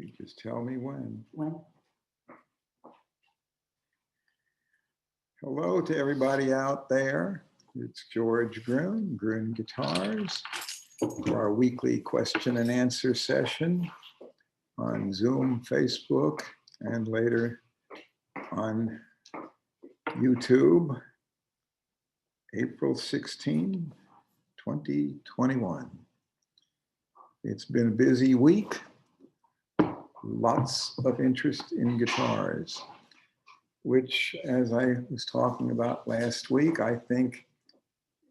You just tell me when. When? Hello to everybody out there. It's George Gruhn, Gruhn Guitars, for our weekly question and answer session on Zoom, Facebook, and later on YouTube, April 16, 2021. It's been a busy week. Lots of interest in guitars, which, as I was talking about last week, I think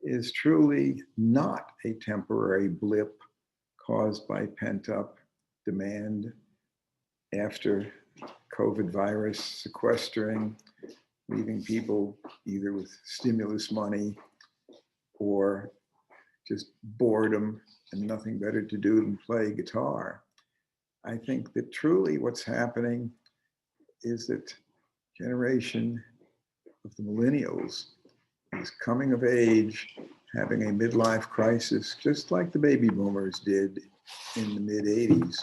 is truly not a temporary blip caused by pent-up demand after COVID virus sequestering, leaving people either with stimulus money or just boredom and nothing better to do than play guitar. I think that truly what's happening is that generation of the millennials is coming of age, having a midlife crisis, just like the baby boomers did in the mid 80s,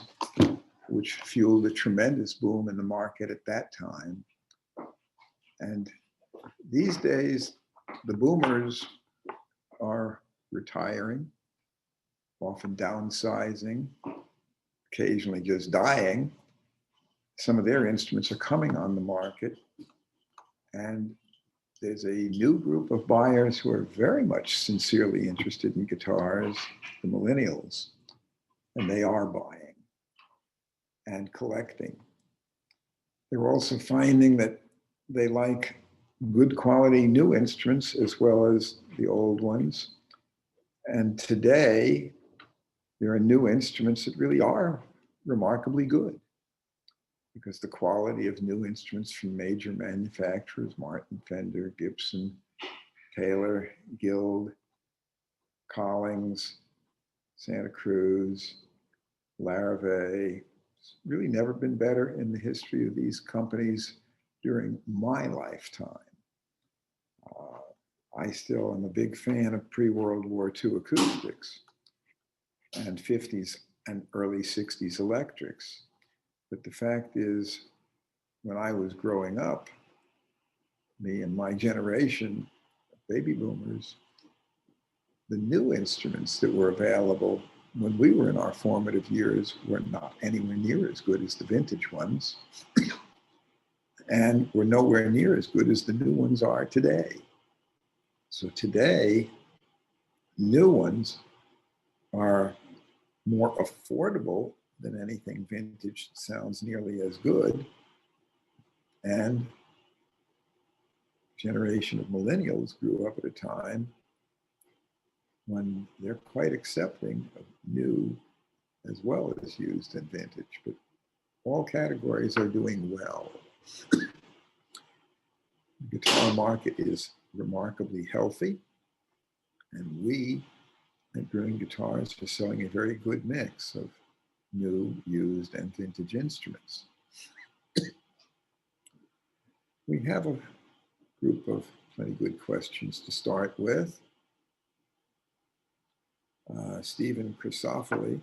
which fueled a tremendous boom in the market at that time. And these days, the boomers are retiring, often downsizing, occasionally just dying. Some of their instruments are coming on the market, and there's a new group of buyers who are very much sincerely interested in guitars, the millennials, and they are buying and collecting. They're also finding that they like good quality new instruments as well as the old ones. And today, there are new instruments that really are remarkably good, because the quality of new instruments from major manufacturers, Martin, Fender, Gibson, Taylor, Guild, Collings, Santa Cruz, Larrivee, it's really never been better in the history of these companies during my lifetime. I still am a big fan of pre-World War II acoustics and 50s and early 60s electrics. But the fact is, when I was growing up, me and my generation, baby boomers, the new instruments that were available when we were in our formative years were not anywhere near as good as the vintage ones, and were nowhere near as good as the new ones are today. So today, new ones are more affordable than anything vintage that sounds nearly as good. And generation of millennials grew up at a time when they're quite accepting of new as well as used and vintage, but all categories are doing well. The guitar market is remarkably healthy, and we at Gruhn Guitars are selling a very good mix of new, used, and vintage instruments. We have a group of plenty good questions to start with. Stephen Chrysophilie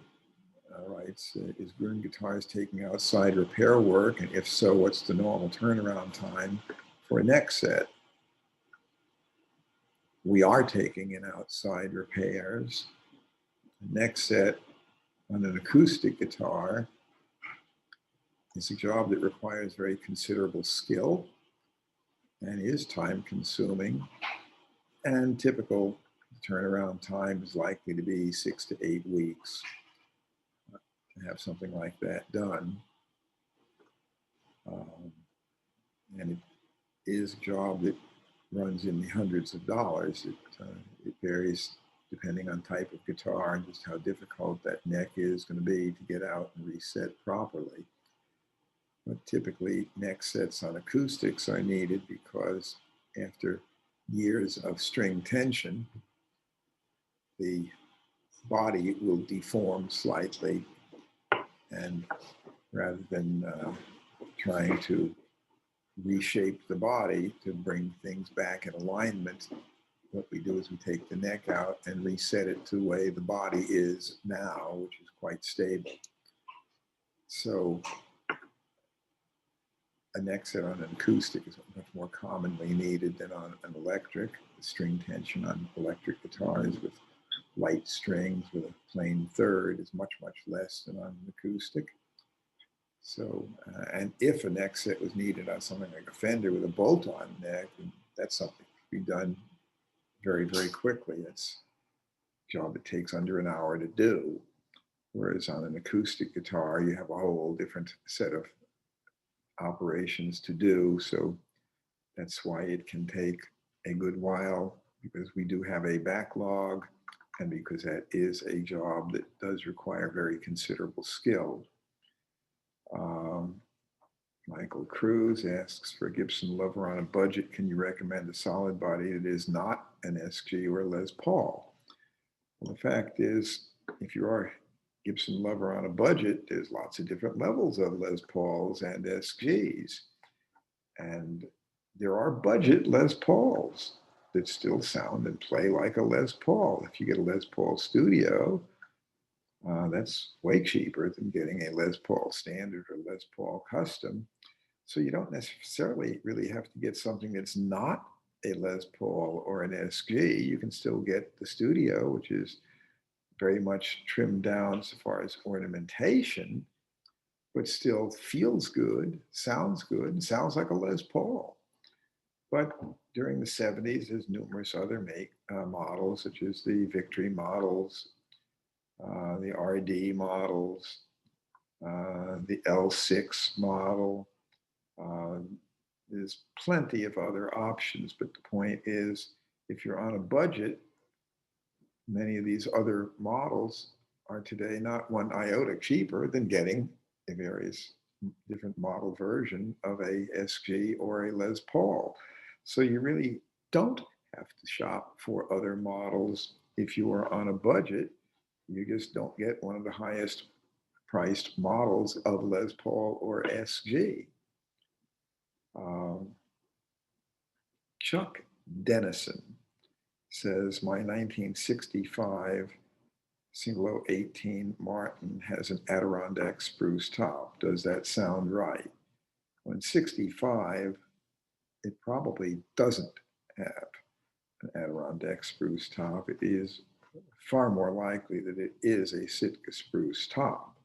writes, is Gruhn Guitars taking outside repair work? And if so, what's the normal turnaround time for a neck set? We are taking in outside repairs. A neck set on an acoustic guitar is a job that requires very considerable skill and is time consuming, and typical turnaround time is likely to be 6 to 8 weeks to have something like that done. And it is a job that runs in the hundreds of dollars. It varies depending on type of guitar and just how difficult that neck is going to be to get out and reset properly. But typically, neck sets on acoustics are needed because after years of string tension, the body will deform slightly, and rather than trying to reshape the body to bring things back in alignment, what we do is we take the neck out and reset it to the way the body is now, which is quite stable. So a neck set on an acoustic is much more commonly needed than on an electric. The string tension on electric guitars with light strings with a plain third is much, much less than on an acoustic. So, and if a neck set was needed on something like a Fender with a bolt-on neck, that's something that can be done very, very quickly. That's a job that takes under an hour to do. Whereas on an acoustic guitar, you have a whole different set of operations to do. So that's why it can take a good while, because we do have a backlog and because that is a job that does require very considerable skill. Michael Cruz asks, for a Gibson lover on a budget, can you recommend a solid body that is not an SG or a Les Paul? Well, the fact is, if you are a Gibson lover on a budget, there's lots of different levels of Les Pauls and SGs. And there are budget Les Pauls that still sound and play like a Les Paul. If you get a Les Paul Studio, that's way cheaper than getting a Les Paul Standard or Les Paul Custom. So you don't necessarily really have to get something that's not a Les Paul or an SG. You can still get the Studio, which is very much trimmed down so far as ornamentation, but still feels good, sounds like a Les Paul. But during the 70s, there's numerous other models, such as the Victory models, the RD models, the L6 model. There's plenty of other options, but the point is, if you're on a budget, many of these other models are today not one iota cheaper than getting a various different model version of a SG or a Les Paul. So you really don't have to shop for other models if you are on a budget. You just don't get one of the highest priced models of Les Paul or SG. Chuck Dennison says, my 1965 single 018 Martin has an Adirondack spruce top. Does that sound right? When 65, it probably doesn't have an Adirondack spruce top. It is far more likely that it is a Sitka spruce top.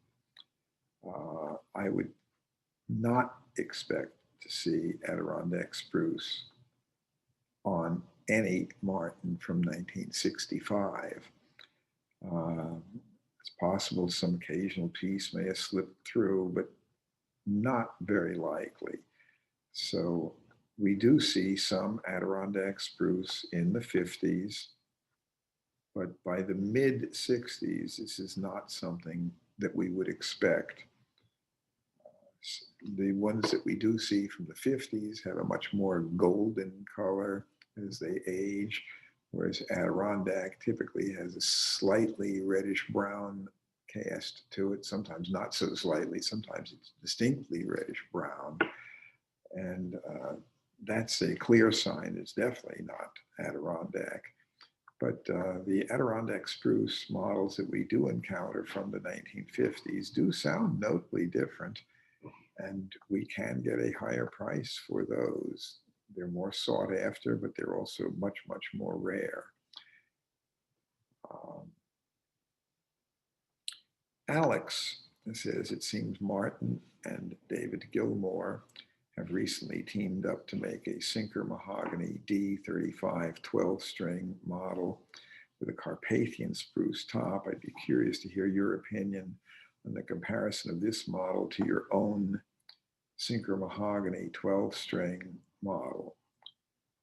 I would not expect to see Adirondack spruce on any Martin from 1965. It's possible some occasional piece may have slipped through, but not very likely. So we do see some Adirondack spruce in the 50s, but by the mid 60s, this is not something that we would expect. The ones that we do see from the 50s have a much more golden color as they age, whereas Adirondack typically has a slightly reddish brown cast to it, sometimes not so slightly, sometimes it's distinctly reddish brown. And that's a clear sign it's definitely not Adirondack. But the Adirondack spruce models that we do encounter from the 1950s do sound notably different, and we can get a higher price for those. They're more sought after, but they're also much, much more rare. Alex says, it seems Martin and David Gilmour have recently teamed up to make a Sinker Mahogany D35 12-string model with a Carpathian spruce top. I'd be curious to hear your opinion on the comparison of this model to your own Sinker Mahogany 12-string model.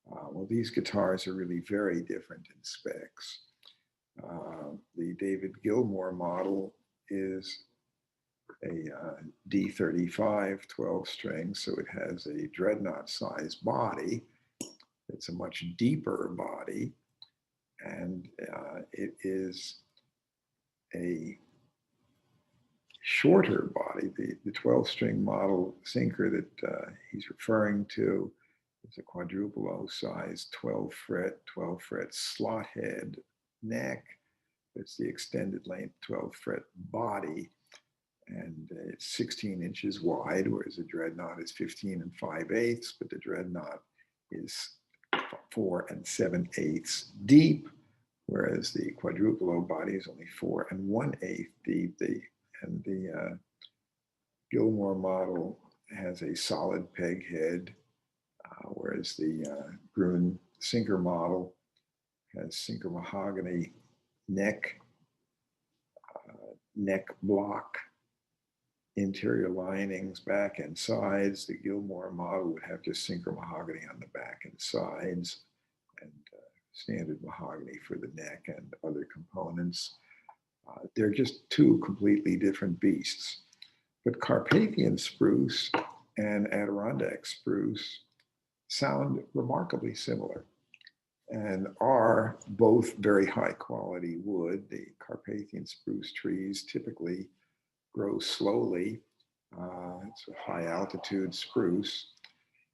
Well, these guitars are really very different in specs. The David Gilmour model is a D35 12-string, so it has a dreadnought-sized body. It's a much deeper body, and it is a shorter body. The 12-string model Sinker that he's referring to is a quadruple O size 12 fret slot head neck. It's the extended length 12 fret body. and it's 16 inches wide, whereas the Dreadnought is 15 and 5/8, but the Dreadnought is 4 and 7/8 deep, whereas the quadruple O body is only 4 and 1/8 deep. The Gilmore model has a solid peg head, whereas the Gruhn sinker model has sinker mahogany neck block, interior linings, back and sides. The Gilmore model would have just sinker mahogany on the back and sides, and standard mahogany for the neck and other components. They're just two completely different beasts. But Carpathian spruce and Adirondack spruce sound remarkably similar and are both very high quality wood. The Carpathian spruce trees typically grow slowly. It's a high altitude spruce,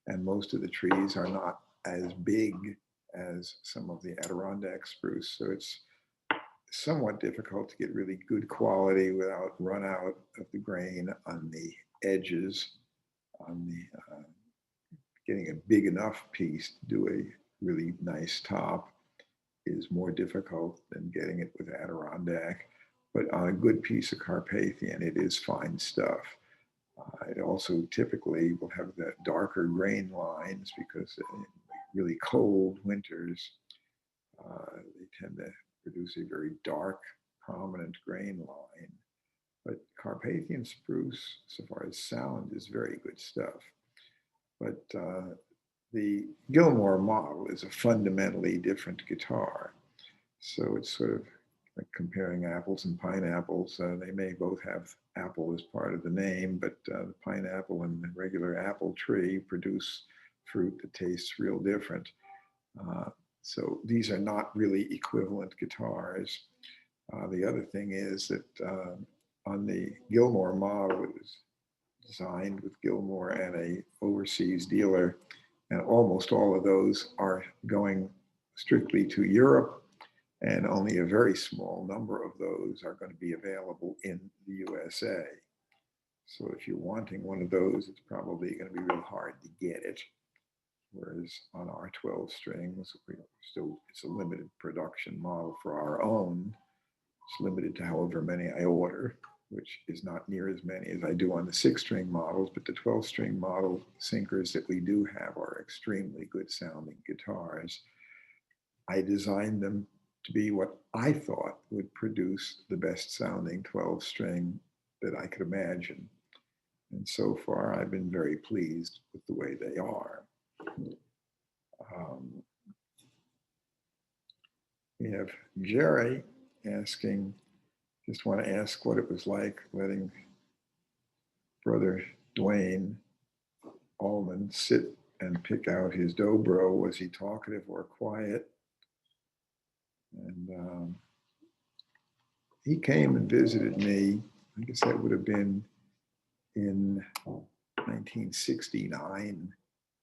and most of the trees are not as big as some of the Adirondack spruce. So it's somewhat difficult to get really good quality without run out of the grain on the edges. On the getting a big enough piece to do a really nice top is more difficult than getting it with Adirondack. But on a good piece of Carpathian, it is fine stuff. It also typically will have the darker grain lines because in really cold winters, they tend to produce a very dark, prominent grain line. But Carpathian spruce, so far as sound, is very good stuff. But the Gilmore model is a fundamentally different guitar. So it's sort of like comparing apples and pineapples. They may both have apple as part of the name, but the pineapple and the regular apple tree produce fruit that tastes real different. So these are not really equivalent guitars. The other thing is that on the Gilmore model, it was designed with Gilmore and an overseas dealer, and almost all of those are going strictly to Europe, and only a very small number of those are going to be available in the USA. So if you're wanting one of those, it's probably going to be real hard to get it. Whereas on our 12 strings, it's a limited production model for our own. It's limited to however many I order, which is not near as many as I do on the 6-string models, but the 12-string model sinkers that we do have are extremely good sounding guitars. I designed them to be what I thought would produce the best sounding 12-string that I could imagine. And so far, I've been very pleased with the way they are. We have Jerry asking, just want to ask what it was like letting brother Duane Allman sit and pick out his dobro. Was he talkative or quiet? And he came and visited me. I guess that would have been in 1969,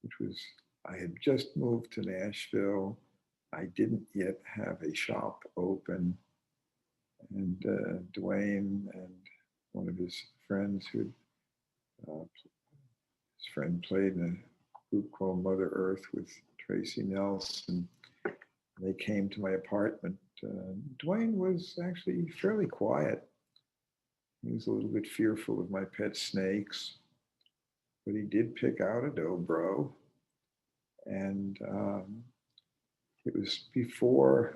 which was, I had just moved to Nashville. I didn't yet have a shop open. And Duane and one of his friends his friend played in a group called Mother Earth with Tracy Nelson. They came to my apartment. Duane was actually fairly quiet. He was a little bit fearful of my pet snakes, but he did pick out a dobro. And it was before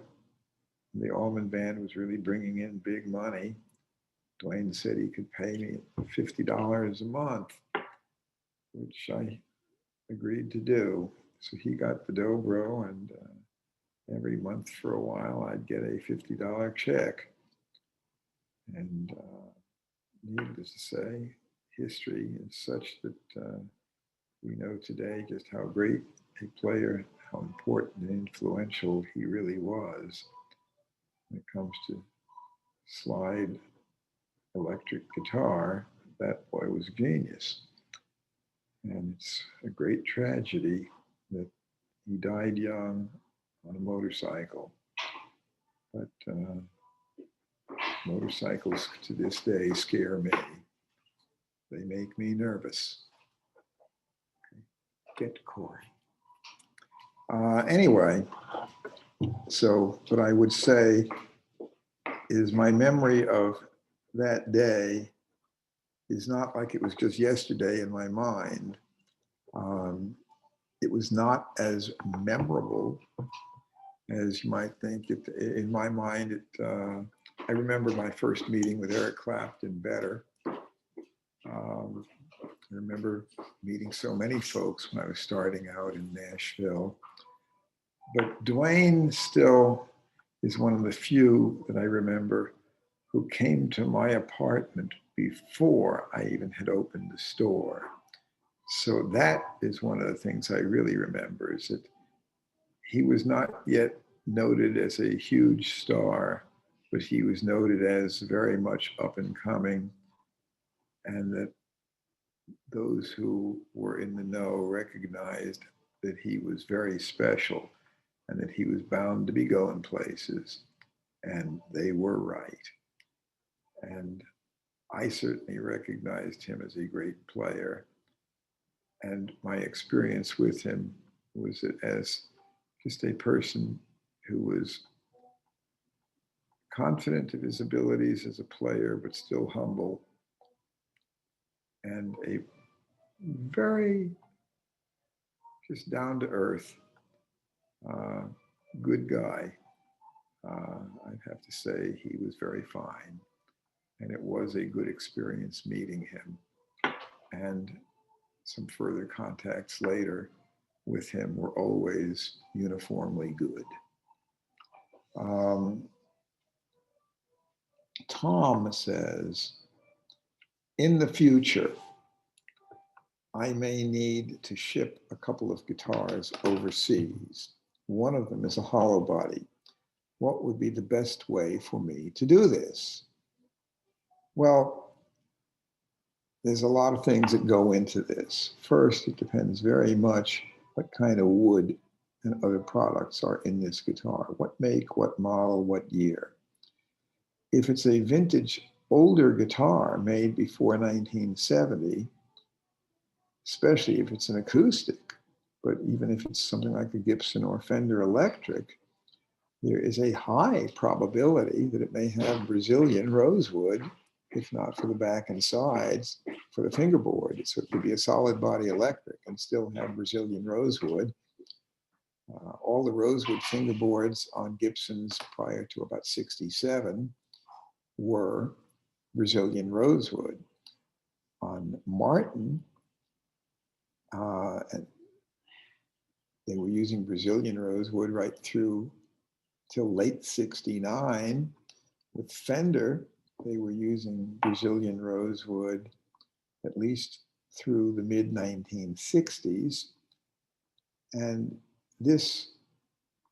the Allman Band was really bringing in big money. Duane said he could pay me $50 a month, which I agreed to do. So he got the dobro, and every month for a while, I'd get a $50 check. And needless to say, history is such that we know today just how great a player, how important and influential he really was when it comes to slide electric guitar. That boy was a genius. And it's a great tragedy that he died young on a motorcycle. But motorcycles to this day scare me. They make me nervous. Get Corey. Anyway, so what I would say is my memory of that day is not like it was just yesterday in my mind. It was not as memorable as you might think. In my mind, I remember my first meeting with Eric Clapton better. I remember meeting so many folks when I was starting out in Nashville. But Duane still is one of the few that I remember who came to my apartment before I even had opened the store. So that is one of the things I really remember, is that he was not yet noted as a huge star, but he was noted as very much up and coming, and that those who were in the know recognized that he was very special and that he was bound to be going places, and they were right. And I certainly recognized him as a great player. And my experience with him was that as just a person who was confident of his abilities as a player, but still humble, and a very just down to earth, good guy. I'd have to say he was very fine. And it was a good experience meeting him. And some further contacts later with him were always uniformly good. Tom says, in the future, I may need to ship a couple of guitars overseas. One of them is a hollow body. What would be the best way for me to do this? Well, there's a lot of things that go into this. First, it depends very much what kind of wood and other products are in this guitar. What make, what model, what year. If it's a vintage older guitar made before 1970, especially if it's an acoustic, but even if it's something like a Gibson or Fender electric, there is a high probability that it may have Brazilian rosewood, if not for the back and sides, for the fingerboard. So it could be a solid body electric and still have Brazilian rosewood. All the rosewood fingerboards on Gibsons prior to about 67 were Brazilian rosewood. On Martin, and they were using Brazilian rosewood right through till late 69. With Fender, they were using Brazilian rosewood at least through the mid 1960s. And this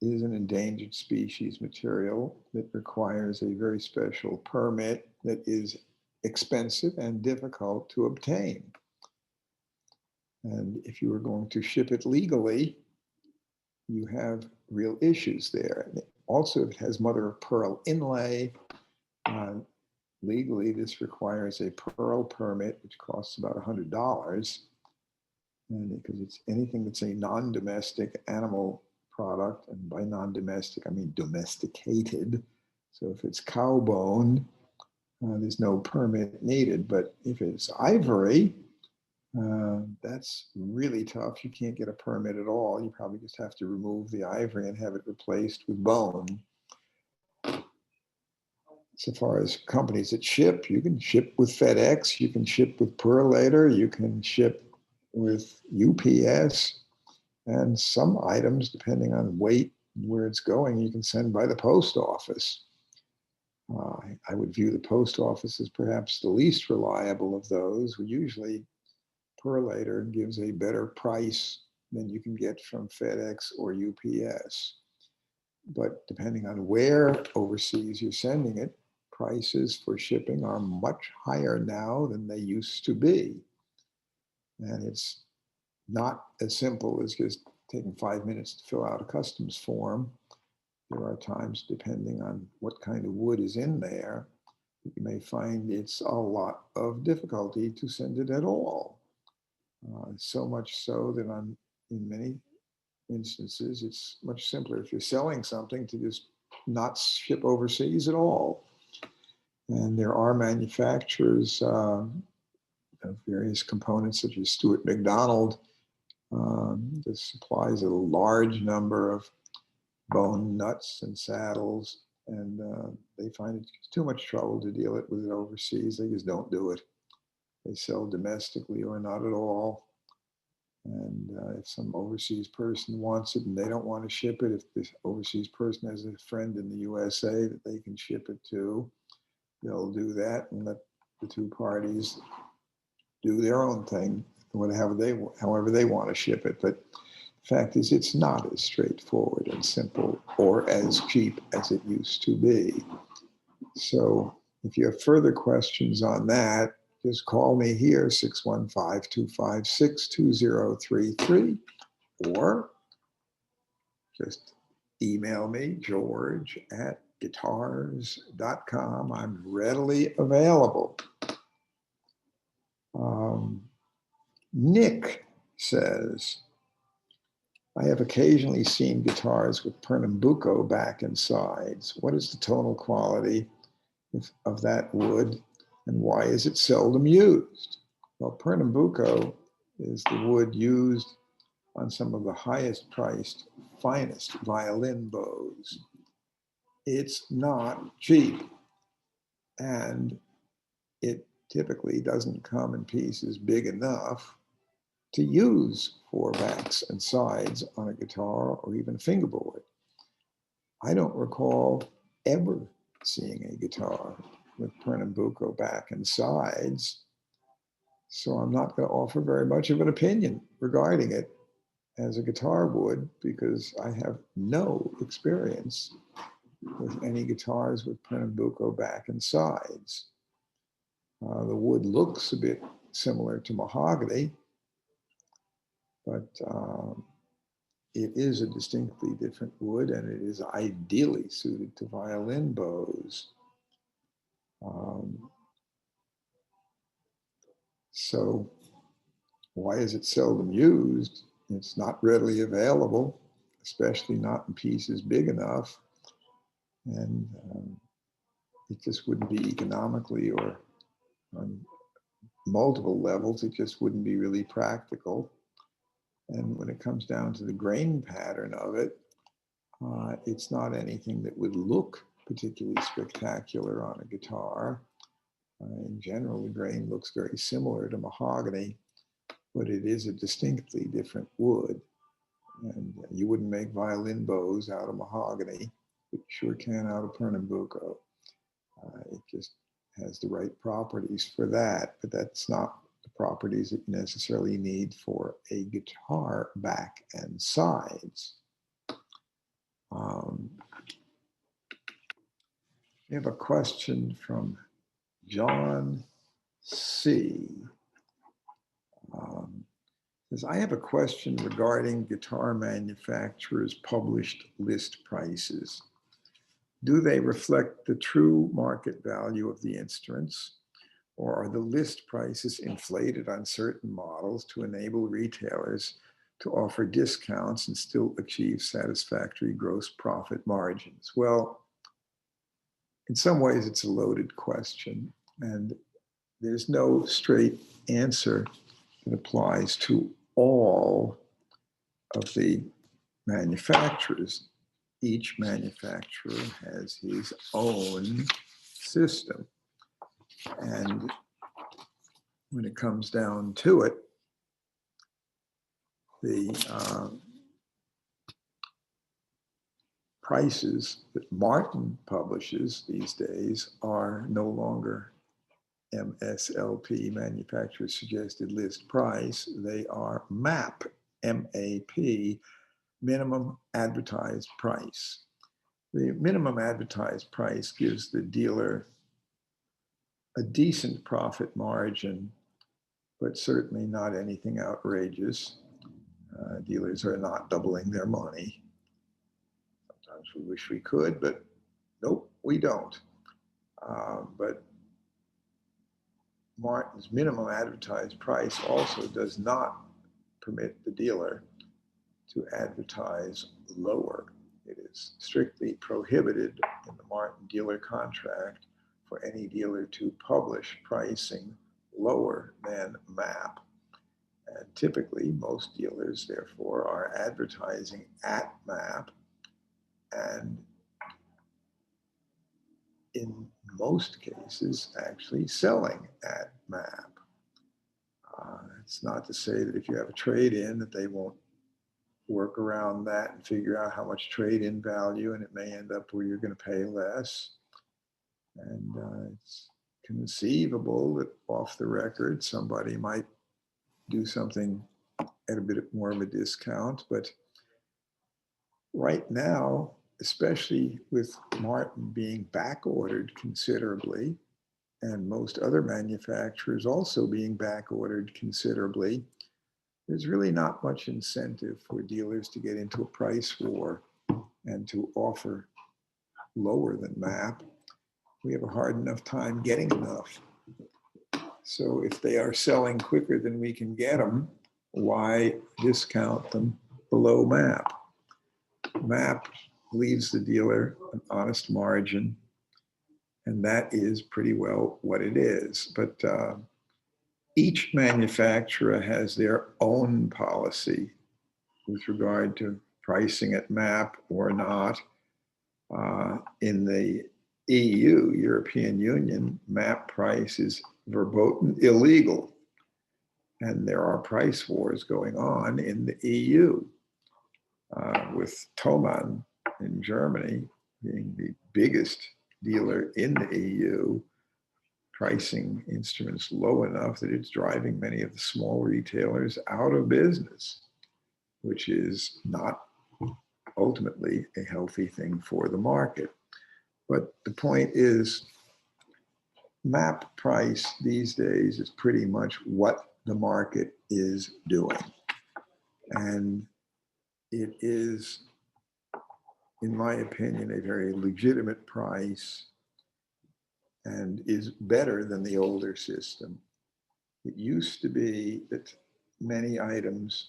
is an endangered species material that requires a very special permit that is expensive and difficult to obtain. And if you are going to ship it legally, you have real issues there. Also, if it has mother of pearl inlay, legally this requires a pearl permit, which costs about $100. And because it's anything that's a non-domestic animal product, and by non-domestic, I mean domesticated. So if it's cow bone, there's no permit needed. But if it's ivory, that's really tough. You can't get a permit at all. You probably just have to remove the ivory and have it replaced with bone. So far as companies that ship, you can ship with FedEx, you can ship with Purolator, you can ship with UPS, and some items, depending on weight and where it's going, you can send by the post office. I would view the post office as perhaps the least reliable of those. Usually Purolator gives a better price than you can get from FedEx or UPS. But depending on where overseas you're sending it, prices for shipping are much higher now than they used to be. And it's not as simple as just taking 5 minutes to fill out a customs form. There are times, depending on what kind of wood is in there, you may find it's a lot of difficulty to send it at all. So much so that in many instances, it's much simpler if you're selling something to just not ship overseas at all. And there are manufacturers of various components, such as Stuart McDonald, that supplies a large number of bone nuts and saddles, and they find it too much trouble to deal with it overseas. They just don't do it. They sell domestically or not at all. And if some overseas person wants it and they don't want to ship it, if this overseas person has a friend in the USA that they can ship it to, they'll do that and let the two parties do their own thing, however they want to ship it. But the fact is, it's not as straightforward and simple or as cheap as it used to be. So if you have further questions on that, just call me here, 615-256-2033, or just email me, george@guitars.com. I'm readily available. Nick says, I have occasionally seen guitars with Pernambuco back and sides. What is the tonal quality of that wood, and why is it seldom used? Well, Pernambuco is the wood used on some of the highest priced, finest violin bows. It's not cheap, and it typically doesn't come in pieces big enough to use for backs and sides on a guitar or even a fingerboard. I don't recall ever seeing a guitar with Pernambuco back and sides, so I'm not going to offer very much of an opinion regarding it as a guitar would, because I have no experience with any guitars with Pernambuco back and sides. The wood looks a bit similar to mahogany, but it is a distinctly different wood, and it is ideally suited to violin bows. So why is it seldom used? It's not readily available, especially not in pieces big enough. And it just wouldn't be economically, or on multiple levels, it just wouldn't be really practical. And when it comes down to the grain pattern of it, it's not anything that would look particularly spectacular on a guitar. In general, the grain looks very similar to mahogany, but it is a distinctly different wood. And you wouldn't make violin bows out of mahogany, but you sure can out of Pernambuco. It just has the right properties for that, but that's not the properties that you necessarily need for a guitar back and sides. We have a question from John C. Says, I have a question regarding guitar manufacturers' published list prices. Do they reflect the true market value of the instruments, or are the list prices inflated on certain models to enable retailers to offer discounts and still achieve satisfactory gross profit margins? Well, in some ways, it's a loaded question, and there's no straight answer that applies to all of the manufacturers. Each manufacturer has his own system. And when it comes down to it, the prices that Martin publishes these days are no longer MSLP, manufacturer suggested list price. They are MAP, M-A-P, minimum advertised price. The minimum advertised price gives the dealer a decent profit margin, but certainly not anything outrageous. Dealers are not doubling their money. Sometimes we wish we could, but nope, we don't. But Martin's minimum advertised price also does not permit the dealer to advertise lower. It is strictly prohibited in the Martin dealer contract for any dealer to publish pricing lower than MAP. And typically, most dealers, therefore, are advertising at MAP, and in most cases, actually selling at MAP. It's not to say that if you have a trade-in that they won't work around that and figure out how much trade-in value, and it may end up where you're going to pay less. And it's conceivable that off the record, somebody might do something at a bit more of a discount. But right now, especially with Martin being back ordered considerably, and most other manufacturers also being back ordered considerably, there's really not much incentive for dealers to get into a price war and to offer lower than MAP. We have a hard enough time getting enough. So if they are selling quicker than we can get them, why discount them below MAP? MAP leaves the dealer an honest margin, and that is pretty well what it is. But each manufacturer has their own policy with regard to pricing at MAP or not. In the EU, European Union, MAP price is verboten illegal. And there are price wars going on in the EU, with Thomann in Germany being the biggest dealer in the EU, pricing instruments low enough that it's driving many of the small retailers out of business, which is not ultimately a healthy thing for the market. But the point is, MAP price these days is pretty much what the market is doing. And it is, in my opinion, a very legitimate price and is better than the older system. It used to be that many items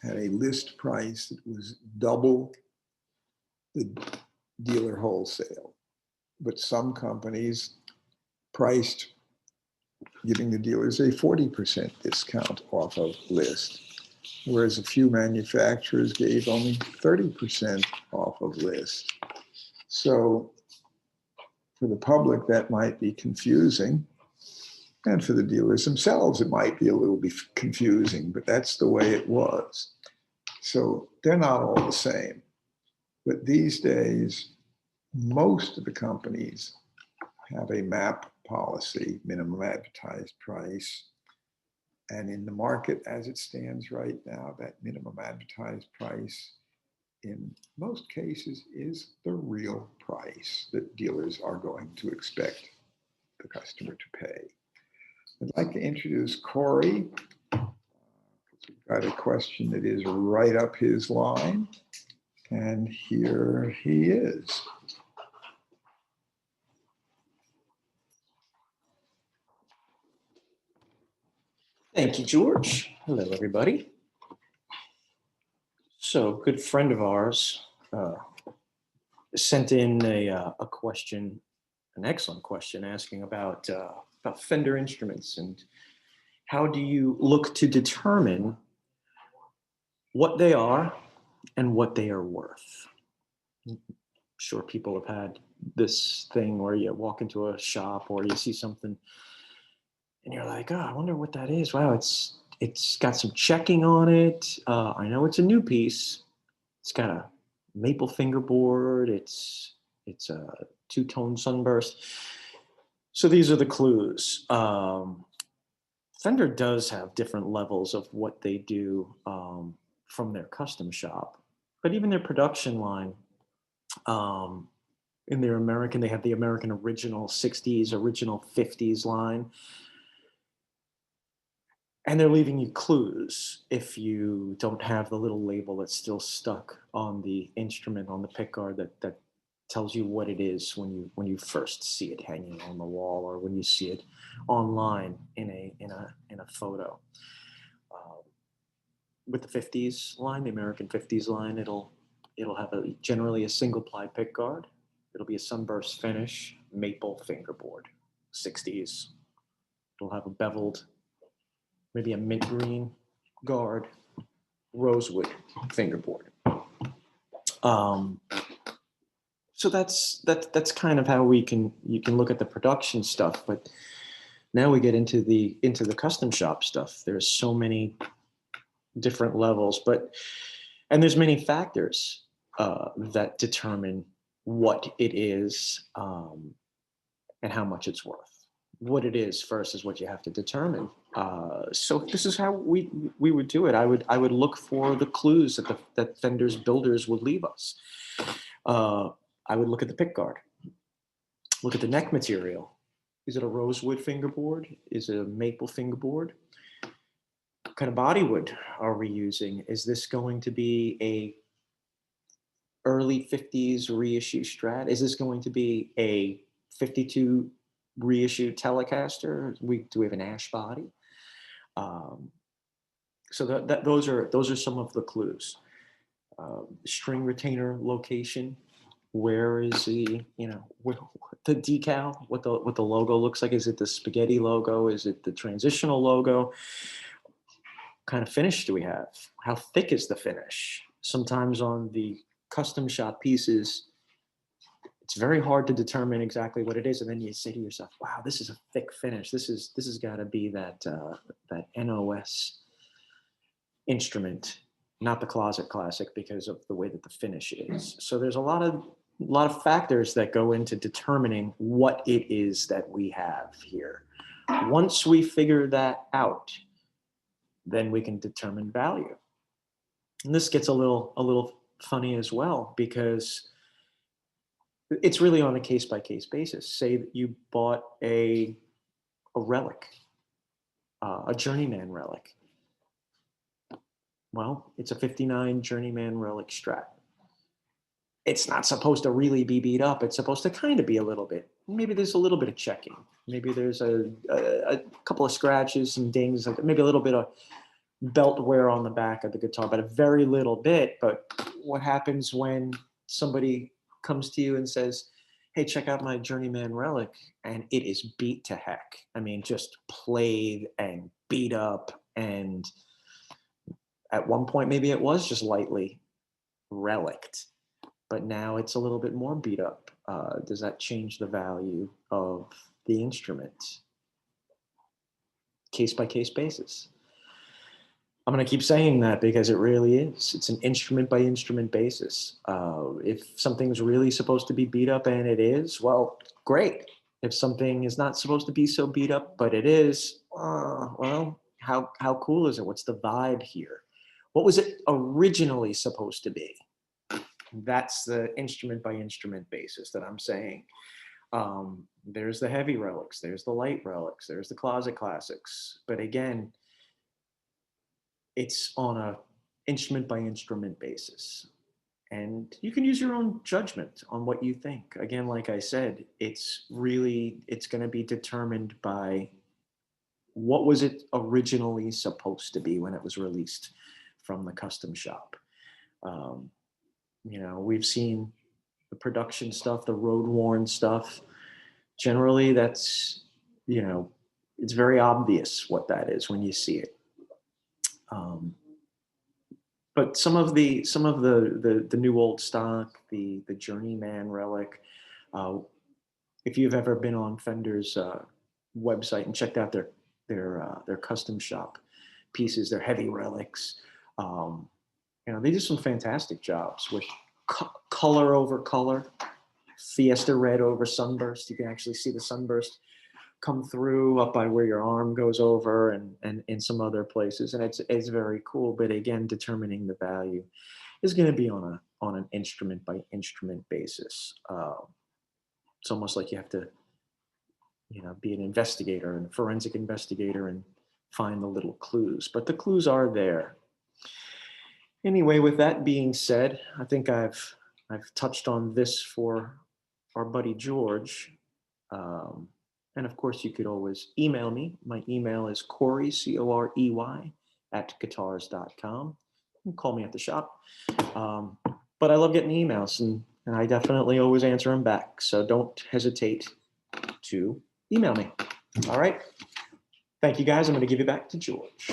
had a list price that was double the dealer wholesale, but some companies priced giving the dealers a 40% discount off of list, whereas a few manufacturers gave only 30% off of list. So for the public, that might be confusing. And for the dealers themselves, it might be a little bit confusing, but that's the way it was. So they're not all the same. But these days, most of the companies have a MAP policy, minimum advertised price. And in the market as it stands right now, that minimum advertised price in most cases is the real price that dealers are going to expect the customer to pay. I'd like to introduce Corey. We've got a question that is right up his line. And here he is. Thank you, George. Hello, everybody. So, a good friend of ours sent in a question, an excellent question, asking about Fender instruments and how do you look to determine what they are and what they are worth. I'm sure people have had this thing where you walk into a shop or you see something and you're like, oh, I wonder what that is. Wow, it's got some checking on it. I know it's a new piece. It's got a maple fingerboard. It's a two-tone sunburst. So these are the clues. Fender does have different levels of what they do from their custom shop, but even their production line. In their American, they have the American original 60s, original 50s line. And they're leaving you clues if you don't have the little label that's still stuck on the instrument, on the pickguard that tells you what it is when you first see it hanging on the wall, or when you see it online in a photo. Um, with the 50s line, the American 50s line, it'll have generally a single ply pick guard. It'll be a sunburst finish, maple fingerboard. 60s, it'll have a beveled, maybe a mint green guard, rosewood fingerboard. Um, so that's kind of how you can look at the production stuff. But now we get into the custom shop stuff. There's so many different levels, and there's many factors that determine what it is, and how much it's worth. What it is first is what you have to determine. So this is how we would do it. I would look for the clues that Fender's builders would leave us. I would look at the pick guard, look at the neck material. Is it a rosewood fingerboard? Is it a maple fingerboard? What kind of bodywood are we using? Is this going to be a early 50s reissue Strat? Is this going to be a 52 reissue Telecaster? Do we have an ash body? So those are some of the clues. String retainer location. Where is the the decal? What the logo looks like? Is it the spaghetti logo? Is it the transitional logo? What kind of finish do we have? How thick is the finish? Sometimes on the custom shop pieces, it's very hard to determine exactly what it is, and then you say to yourself, "Wow, this is a thick finish. This has got to be that NOS instrument, not the Closet Classic, because of the way that the finish is." So there's a lot of factors that go into determining what it is that we have here. Once we figure that out, then we can determine value. And this gets a little funny as well, because it's really on a case-by-case basis. Say that you bought a relic, a Journeyman relic. Well, it's a 59 Journeyman relic Strat. It's not supposed to really be beat up. It's supposed to kind of be a little bit. Maybe there's a little bit of checking. Maybe there's a couple of scratches and dings, maybe a little bit of belt wear on the back of the guitar, but a very little bit. But what happens when somebody comes to you and says, "Hey, check out my Journeyman relic," and it is beat to heck. I mean, just played and beat up, and at one point maybe it was just lightly relicked, but now it's a little bit more beat up. Does that change the value of the instrument? Case by case basis. I'm going to keep saying that because it really is. It's an instrument by instrument basis. If something's really supposed to be beat up and it is, well, great. If something is not supposed to be so beat up, but it is, well, how cool is it? What's the vibe here? What was it originally supposed to be? That's the instrument by instrument basis that I'm saying. There's the heavy relics, there's the light relics, there's the Closet Classics. But again, it's on a instrument by instrument basis. And you can use your own judgment on what you think. Again, like I said, it's going to be determined by what was it originally supposed to be when it was released from the custom shop. We've seen the production stuff, the road worn stuff. Generally, that's, it's very obvious what that is when you see it. But some of the new old stock, the Journeyman relic, if you've ever been on Fender's website and checked out their custom shop pieces, their heavy relics, they do some fantastic jobs with color over color, Fiesta red over sunburst. You can actually see the sunburst come through up by where your arm goes over, and in some other places, and it's very cool. But again, determining the value is going to be on an instrument by instrument basis. It's almost like you have to be an investigator and a forensic investigator and find the little clues, but the clues are there. Anyway, with that being said, I think I've I've touched on this for our buddy George. And of course, you could always email me. My email is Corey, Corey, @guitars.com. You can call me at the shop. But I love getting emails, and I definitely always answer them back. So don't hesitate to email me. All right. Thank you, guys. I'm going to give you back to George.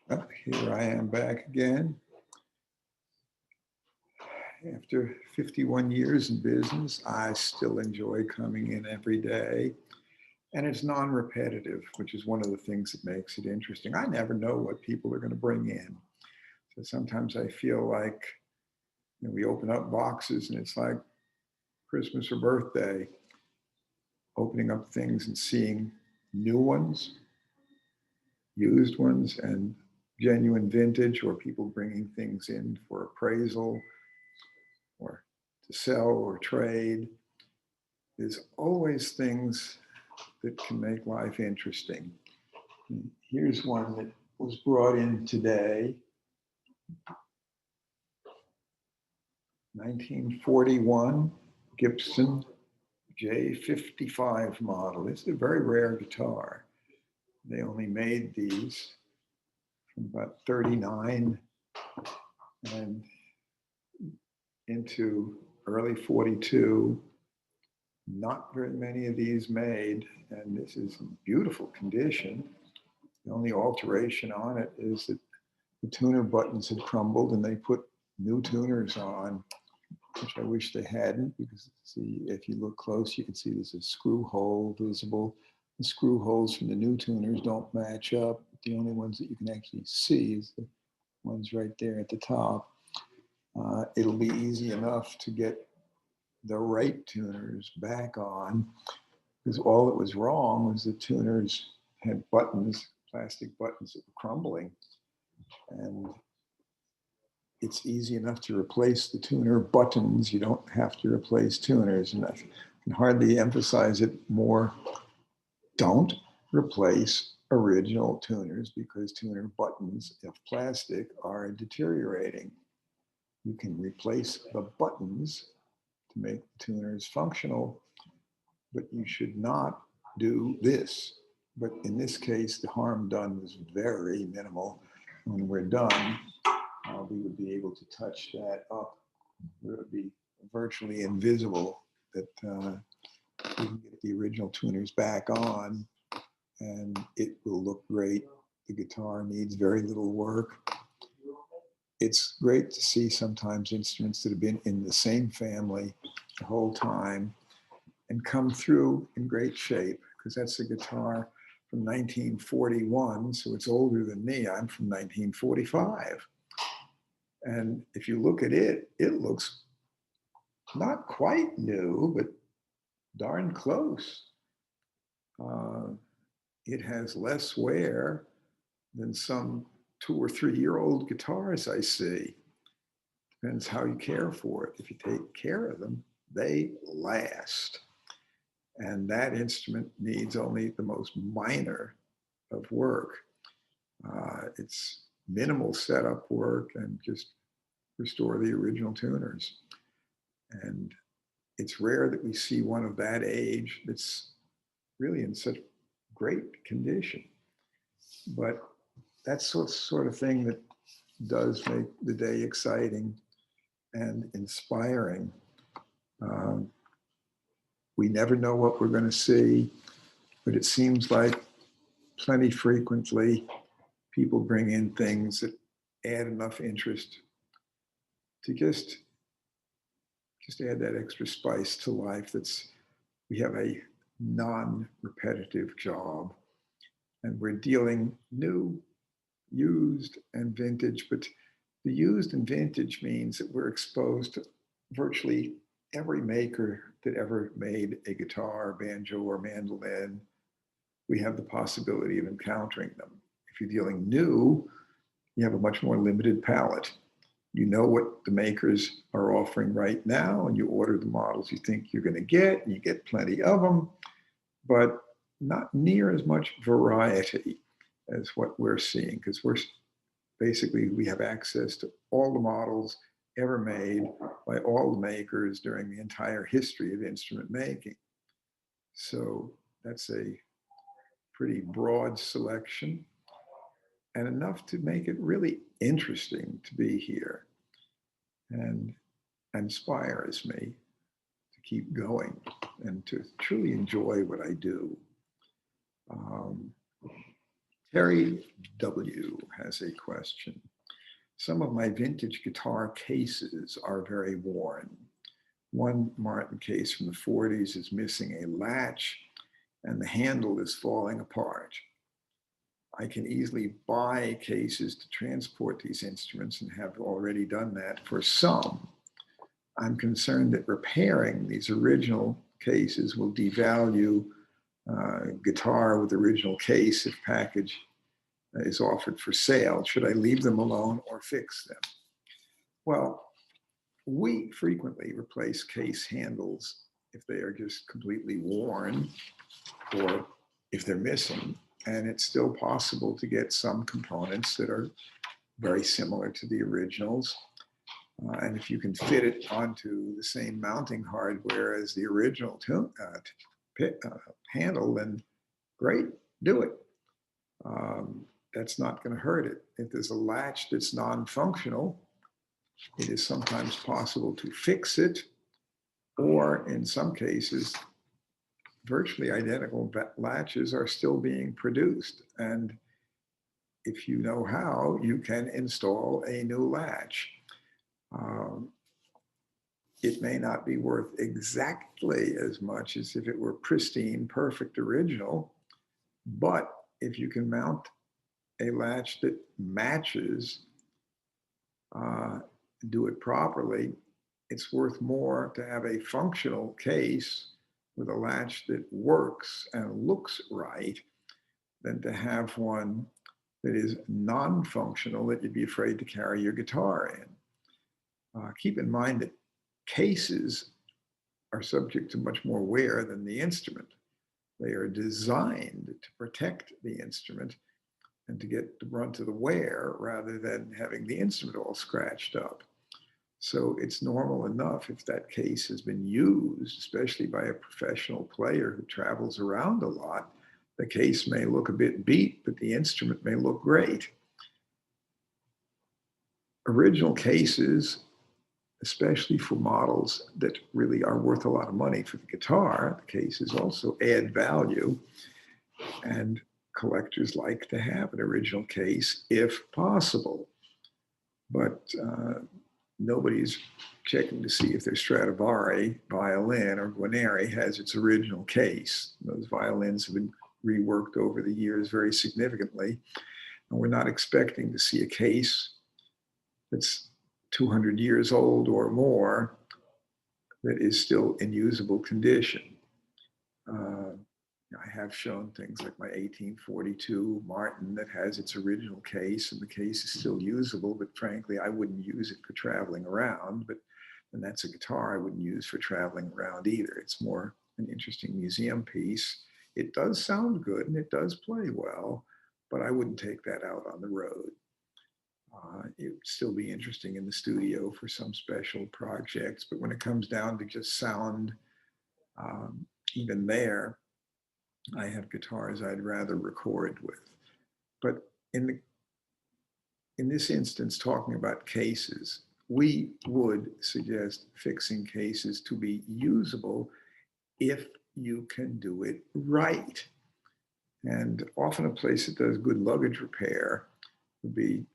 Well, here I am back again. After 51 years in business, I still enjoy coming in every day. And it's non-repetitive, which is one of the things that makes it interesting. I never know what people are going to bring in. So sometimes I feel like, you know, we open up boxes and it's like Christmas or birthday, opening up things and seeing new ones, used ones, and genuine vintage, or people bringing things in for appraisal or to sell or trade. There's always things that can make life interesting. And here's one that was brought in today, 1941 Gibson J55 model. It's a very rare guitar. They only made these from about 39 and into early 42. Not very many of these made, and this is in beautiful condition. The only alteration on it is that the tuner buttons had crumbled and they put new tuners on, which I wish they hadn't, because see, if you look close, you can see there's a screw hole visible. The screw holes from the new tuners don't match up. The only ones that you can actually see is the ones right there at the top. It'll be easy enough to get the right tuners back on, because all that was wrong was the tuners had buttons, plastic buttons that were crumbling. And it's easy enough to replace the tuner buttons. You don't have to replace tuners. And I can hardly emphasize it more. Don't replace original tuners, because tuner buttons of plastic are deteriorating. You can replace the buttons to make the tuners functional, but you should not do this. But in this case, the harm done was very minimal. When we're done, we would be able to touch that up. It would be virtually invisible that we can get the original tuners back on, and it will look great. The guitar needs very little work. It's great to see sometimes instruments that have been in the same family the whole time and come through in great shape, because that's a guitar from 1941, so it's older than me. I'm from 1945. And if you look at it, it looks not quite new, but darn close. It has less wear than some 2 or 3 year old guitars I see. Depends how you care for it. If you take care of them, they last. And that instrument needs only the most minor of work. It's minimal setup work and just restore the original tuners. And it's rare that we see one of that age that's really in such great condition. But that's sort of thing that does make the day exciting and inspiring. We never know what we're going to see, but it seems like plenty frequently people bring in things that add enough interest to just add that extra spice to life. We have a non-repetitive job, and we're dealing new, used, and vintage. But the used and vintage means that we're exposed to virtually every maker that ever made a guitar, banjo, or mandolin. We have the possibility of encountering them. If you're dealing new, you have a much more limited palette. You know what the makers are offering right now, and you order the models you think you're going to get, and you get plenty of them. but not near as much variety as what we're seeing, because we have access to all the models ever made by all the makers during the entire history of instrument making. So that's a pretty broad selection and enough to make it really interesting to be here and inspires me to keep going and to truly enjoy what I do. Terry W. has a question. Some of my vintage guitar cases are very worn. One Martin case from the 40s is missing a latch and the handle is falling apart. I can easily buy cases to transport these instruments and have already done that for some. I'm concerned that repairing these original cases will devalue guitar with original case if package is offered for sale. Should I leave them alone or fix them? Well, we frequently replace case handles if they are just completely worn or if they're missing. And it's still possible to get some components that are very similar to the originals. And if you can fit it onto the same mounting hardware as the original handle, then great, do it. That's not going to hurt it. If there's a latch that's non-functional, it is sometimes possible to fix it, or in some cases, virtually identical latches are still being produced. And if you know how, you can install a new latch. It may not be worth exactly as much as if it were pristine, perfect original, but if you can mount a latch that matches, do it properly, it's worth more to have a functional case with a latch that works and looks right than to have one that is non-functional that you'd be afraid to carry your guitar in. Keep in mind that cases are subject to much more wear than the instrument. They are designed to protect the instrument and to get the brunt of the wear rather than having the instrument all scratched up. So it's normal enough if that case has been used, especially by a professional player who travels around a lot. The case may look a bit beat, but the instrument may look great. Original cases, especially for models that really are worth a lot of money for the guitar, the cases also add value. And collectors like to have an original case if possible. But nobody's checking to see if their Stradivari violin or Guarneri has its original case. Those violins have been reworked over the years very significantly. And we're not expecting to see a case that's 200 years old or more that is still in usable condition. I have shown things like my 1842 Martin that has its original case and the case is still usable, but frankly, I wouldn't use it for traveling around, and that's a guitar I wouldn't use for traveling around either. It's more an interesting museum piece. It does sound good and it does play well, but I wouldn't take that out on the road. It would still be interesting in the studio for some special projects, but when it comes down to just sound, even there, I have guitars I'd rather record with. But in this instance, talking about cases, we would suggest fixing cases to be usable if you can do it right. And often a place that does good luggage repair would be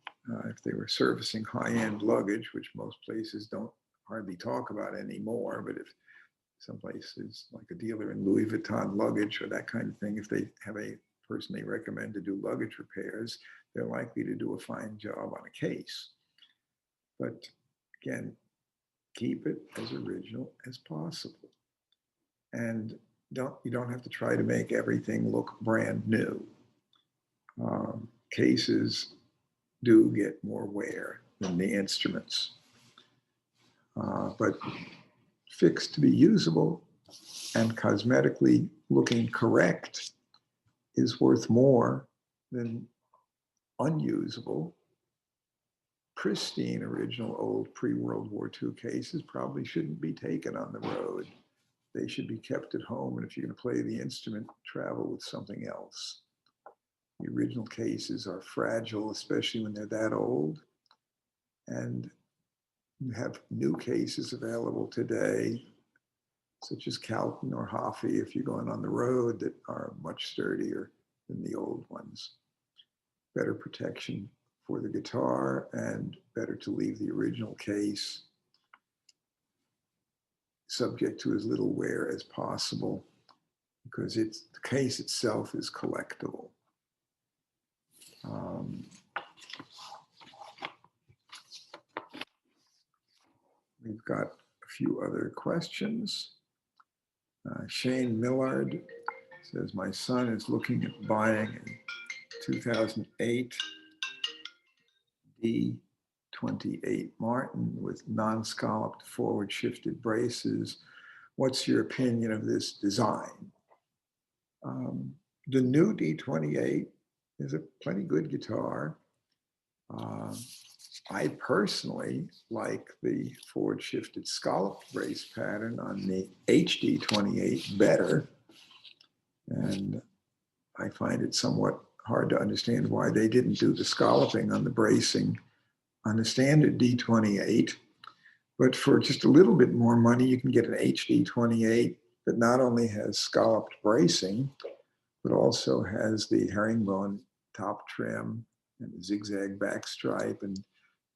if they were servicing high-end luggage, which most places don't hardly talk about anymore, but if some places like a dealer in Louis Vuitton luggage or that kind of thing, if they have a person they recommend to do luggage repairs, they're likely to do a fine job on a case. But again, keep it as original as possible. And you don't have to try to make everything look brand new. Cases do get more wear than the instruments. But fixed to be usable, and cosmetically looking correct is worth more than unusable, pristine original old pre-World War II cases probably shouldn't be taken on the road. They should be kept at home, and if you're going to play the instrument, travel with something else. The original cases are fragile, especially when they're that old. And you have new cases available today, such as Calton or Hoffy, if you're going on the road, that are much sturdier than the old ones. Better protection for the guitar and better to leave the original case subject to as little wear as possible, because the case itself is collectible. We've got a few other questions. Shane Millard says, my son is looking at buying a 2008 D28 Martin with non-scalloped forward shifted braces. What's your opinion of this design? The new D28 is a plenty good guitar. I personally like the forward shifted scalloped brace pattern on the HD28 better. And I find it somewhat hard to understand why they didn't do the scalloping on the bracing on the standard D28. But for just a little bit more money, you can get an HD28 that not only has scalloped bracing, but also has the herringbone top trim and the zigzag back stripe and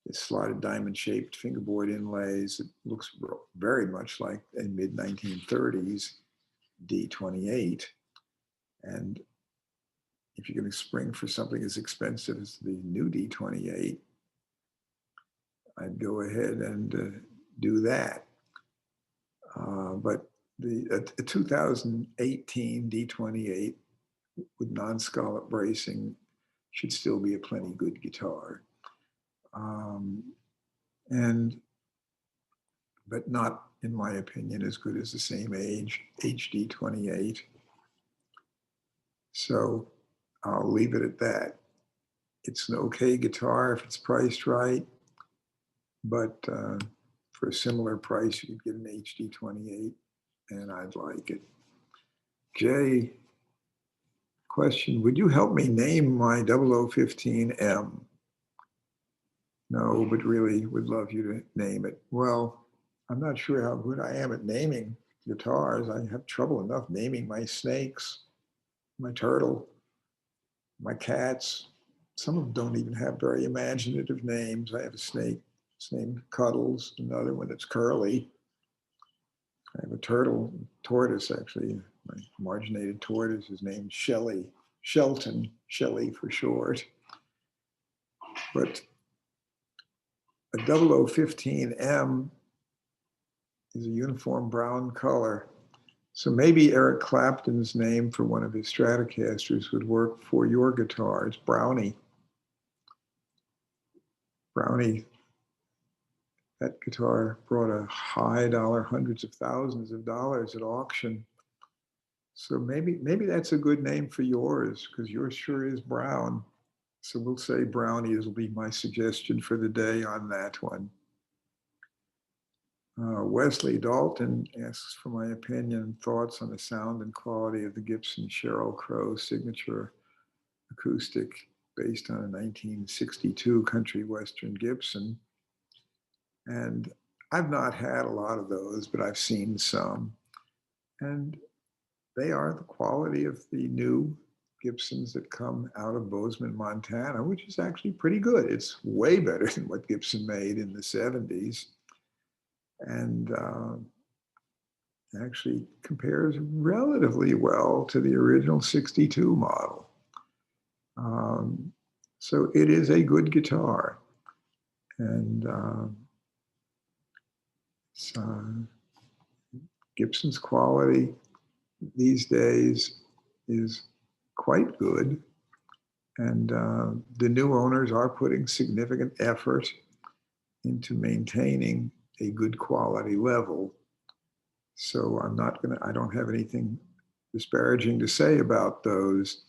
the slotted diamond-shaped fingerboard inlays. It looks very much like a mid-1930s D28. And if you're going to spring for something as expensive as the new D28, I'd go ahead and do that. But the 2018 D28 with non-scallop bracing should still be a plenty good guitar. But not, in my opinion, as good as the same age HD28. So I'll leave it at that. It's an okay guitar if it's priced right, but for a similar price, you could get an HD28, and I'd like it. Jay, question, would you help me name my 0015M? No, but really would love you to name it. Well, I'm not sure how good I am at naming guitars. I have trouble enough naming my snakes, my turtle, my cats. Some of them don't even have very imaginative names. I have a snake, it's named Cuddles, another one that's Curly. I have a turtle, tortoise actually. My marginated tortoise is named Shelly, Shelton, Shelly for short. But a 0015M is a uniform brown color. So maybe Eric Clapton's name for one of his Stratocasters would work for your guitars, Brownie. Brownie, that guitar brought a high dollar, hundreds of thousands of dollars at auction. So maybe that's a good name for yours, because yours sure is brown. So we'll say Brownie will be my suggestion for the day on that one. Wesley Dalton asks for my opinion and thoughts on the sound and quality of the Gibson Sheryl Crow signature acoustic based on a 1962 country western Gibson. And I've not had a lot of those, but I've seen some. And they are the quality of the new Gibsons that come out of Bozeman, Montana, which is actually pretty good. It's way better than what Gibson made in the 70s. And actually compares relatively well to the original 62 model. So it is a good guitar. And Gibson's quality these days is quite good. And the new owners are putting significant effort into maintaining a good quality level. So I don't have anything disparaging to say about those.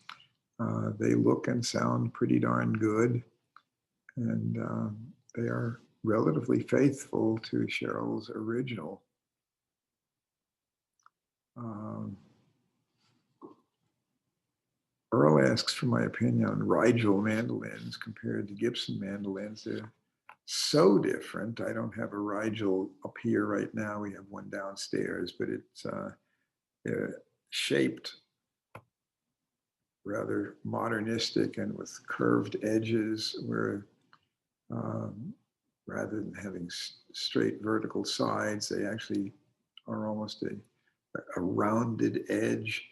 They look and sound pretty darn good, and they are relatively faithful to Cheryl's original. Um, Earl asks for my opinion on Rigel mandolins compared to Gibson mandolins. They're so different. I don't have a Rigel up here right now. We have one downstairs, but it's shaped rather modernistic and with curved edges, where um, rather than having straight vertical sides, they actually are almost a rounded edge,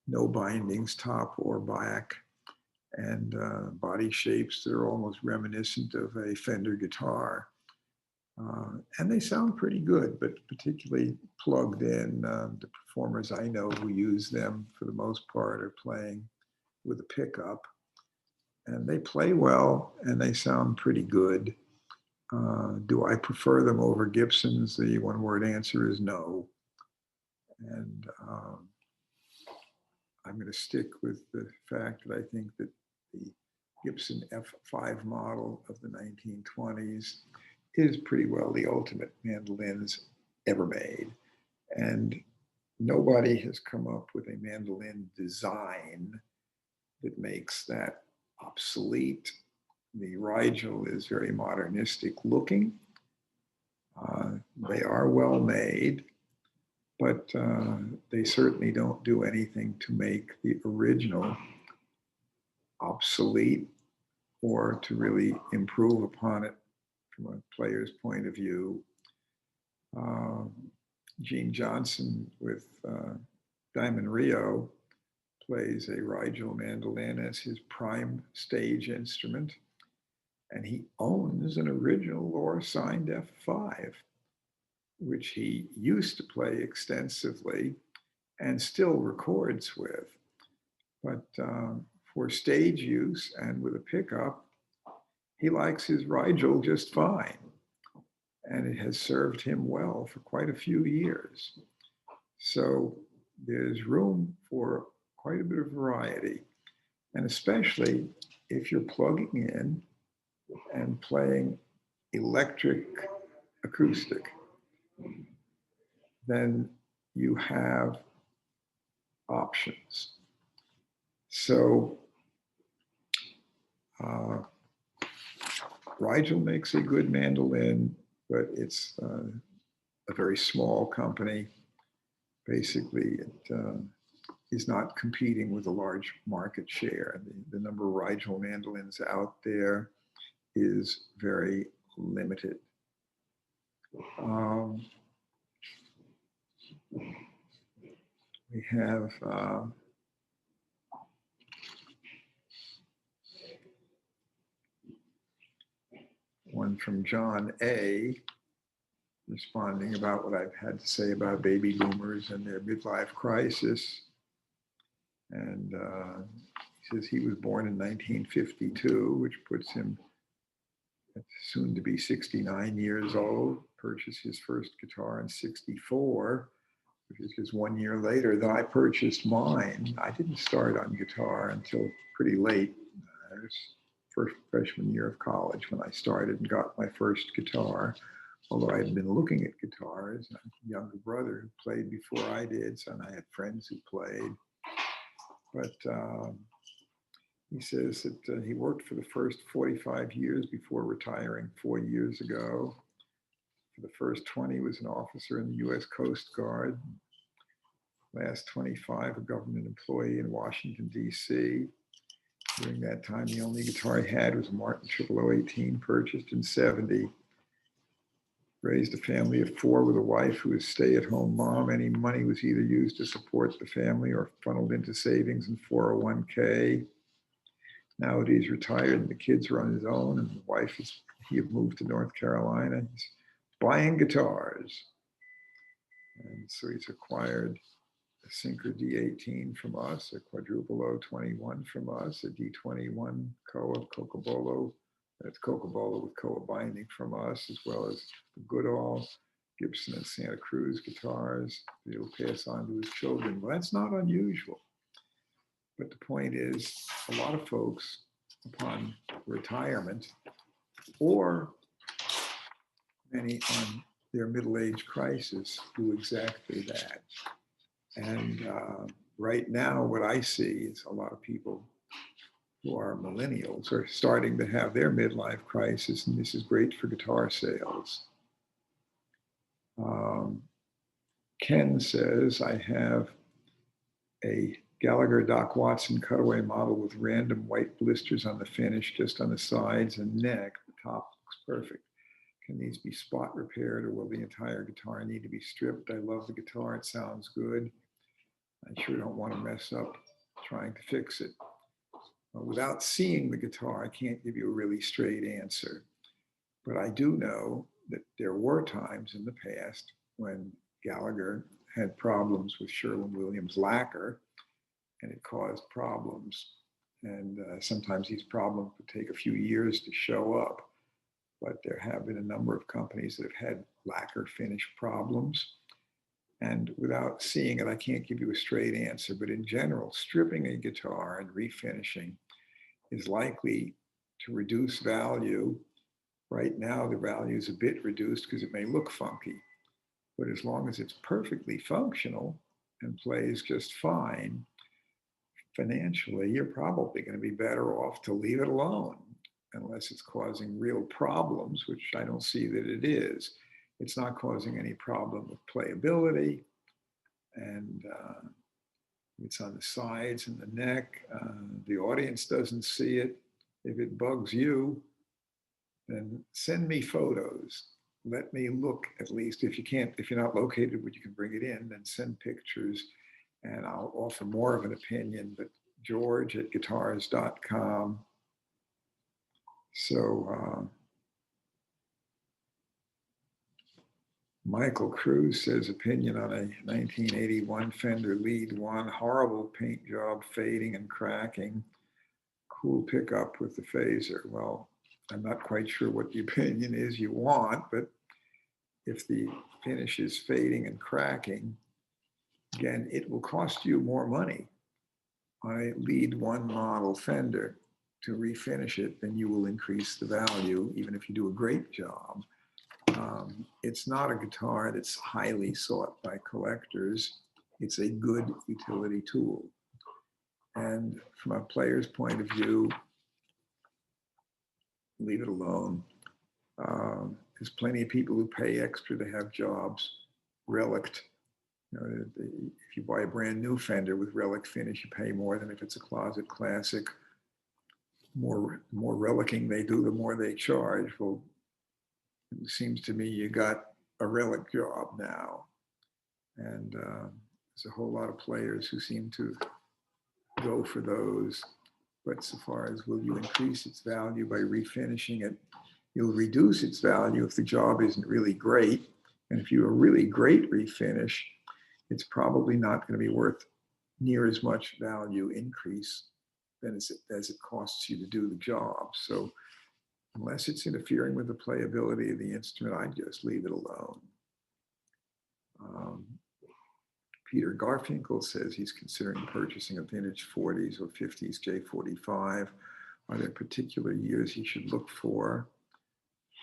no bindings, top or back, and body shapes that are almost reminiscent of a Fender guitar. And they sound pretty good, but particularly plugged in. The performers I know who use them for the most part are playing with a pickup, and they play well and they sound pretty good. Do I prefer them over Gibsons? The one word answer is no. And I'm going to stick with the fact that I think that the Gibson F5 model of the 1920s is pretty well the ultimate mandolins ever made. And nobody has come up with a mandolin design that makes that obsolete. The Rigel is very modernistic looking. They are well made, but they certainly don't do anything to make the original obsolete or to really improve upon it from a player's point of view. Gene Johnson with Diamond Rio plays a Rigel mandolin as his prime stage instrument, and he owns an original or signed F5, which he used to play extensively and still records with. But for stage use and with a pickup, he likes his Rigel just fine. And it has served him well for quite a few years. So there's room for quite a bit of variety. And especially if you're plugging in and playing electric acoustic, then you have options. So Rigel makes a good mandolin, but it's a very small company. Basically, it is not competing with a large market share. The number of Rigel mandolins out there is very limited. We have one from John A. responding about what I've had to say about baby boomers and their midlife crisis. And he says he was born in 1952, which puts him at soon to be 69 years old, purchased his first guitar in 64, which is just 1 year later that I purchased mine. I didn't start on guitar until pretty late. It was first freshman year of college when I started and got my first guitar. Although I had been looking at guitars, and a younger brother who played before I did, so I had friends who played. But he says that he worked for the first 45 years before retiring 4 years ago. For the first 20, he was an officer in the U.S. Coast Guard. Last 25, a government employee in Washington, D.C. During that time, the only guitar he had was a Martin 0018 purchased in 70. Raised a family of 4 with a wife who was a stay-at-home mom. Any money was either used to support the family or funneled into savings and 401k. Now that he's retired and the kids are on his own and the wife he had moved to North Carolina, he's buying guitars. And so he's acquired a Synchro D18 from us, a Quadruple 021 from us, a D21 Koa Cocobolo. That's Cocobolo with Koa binding from us, as well as the Goodall Gibson and Santa Cruz guitars that he'll pass on to his children. Well, that's not unusual. But the point is, a lot of folks, upon retirement, or many on their middle-age crisis, do exactly that. And right now, what I see is a lot of people who are millennials are starting to have their midlife crisis, and this is great for guitar sales. Ken says, I have a Gallagher Doc Watson cutaway model with random white blisters on the finish, just on the sides and neck. The top looks perfect. Can these be spot repaired, or will the entire guitar need to be stripped? I love the guitar. It sounds good. I sure don't want to mess up trying to fix it. Without seeing the guitar, I can't give you a really straight answer. But I do know that there were times in the past when Gallagher had problems with Sherwin-Williams lacquer, and it caused problems. And sometimes these problems would take a few years to show up. But there have been a number of companies that have had lacquer finish problems. And without seeing it, I can't give you a straight answer. But in general, stripping a guitar and refinishing is likely to reduce value. Right now, the value is a bit reduced because it may look funky. But as long as it's perfectly functional and plays just fine, financially, you're probably going to be better off to leave it alone, unless it's causing real problems, which I don't see that it is. It's not causing any problem with playability, and it's on the sides and the neck. The audience doesn't see it. If it bugs you, then send me photos. Let me look, at least. If you're not located where you can bring it in, then send pictures and I'll offer more of an opinion. But George@guitars.com. So Michael Cruz says, opinion on a 1981 Fender Lead One, horrible paint job, fading and cracking, cool pickup with the phaser. Well, I'm not quite sure what the opinion is you want, but if the finish is fading and cracking, again, it will cost you more money on a Lead One model Fender to refinish it than you will increase the value, even if you do a great job. It's not a guitar that's highly sought by collectors. It's a good utility tool. And from a player's point of view, leave it alone. There's plenty of people who pay extra to have jobs relicked. You know, if you buy a brand new Fender with relic finish, you pay more than if it's a closet classic. More relicking they do, the more they charge. Well, it seems to me you got a relic job now. And there's a whole lot of players who seem to go for those. But so far as will you increase its value by refinishing it, you'll reduce its value if the job isn't really great. And if you have a really great refinish, it's probably not going to be worth near as much value increase than as it costs you to do the job. So unless it's interfering with the playability of the instrument, I'd just leave it alone. Peter Garfinkel says he's considering purchasing a vintage 40s or 50s J45. Are there particular years he should look for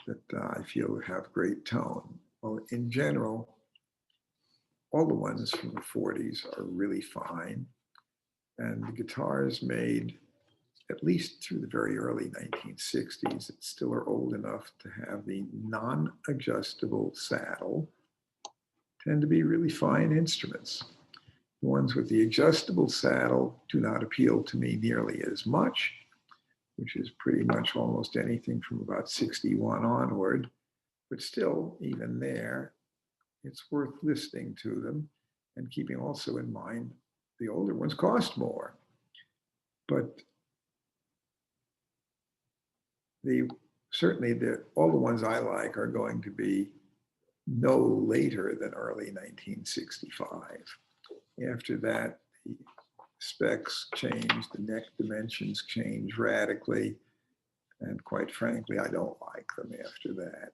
that I feel have great tone? Well, in general, all the ones from the 40s are really fine. And the guitars made at least through the very early 1960s, that still are old enough to have the non-adjustable saddle, tend to be really fine instruments. The ones with the adjustable saddle do not appeal to me nearly as much, which is pretty much almost anything from about 61 onward. But still, even there, it's worth listening to them and keeping also in mind the older ones cost more. But certainly all the ones I like are going to be no later than early 1965. After that, the specs change, the neck dimensions change radically, and quite frankly, I don't like them after that.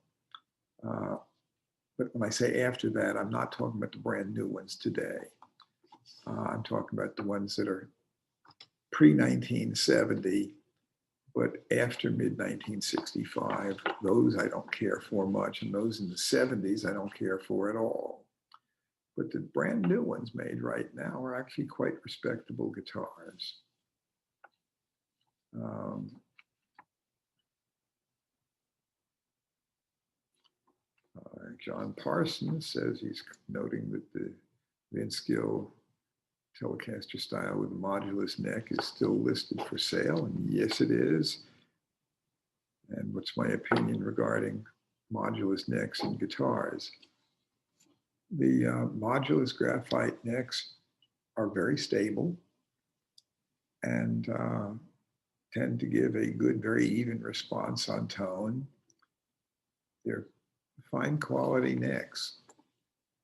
But when I say after that, I'm not talking about the brand new ones today. I'm talking about the ones that are pre-1970, but after mid-1965. Those I don't care for much, and those in the 70s I don't care for at all. But the brand new ones made right now are actually quite respectable guitars. John Parsons says he's noting that the Vince Gill Telecaster style with a modulus neck is still listed for sale, and yes, it is. And what's my opinion regarding modulus necks in guitars? The modulus graphite necks are very stable and tend to give a good, very even response on tone. They're fine quality necks.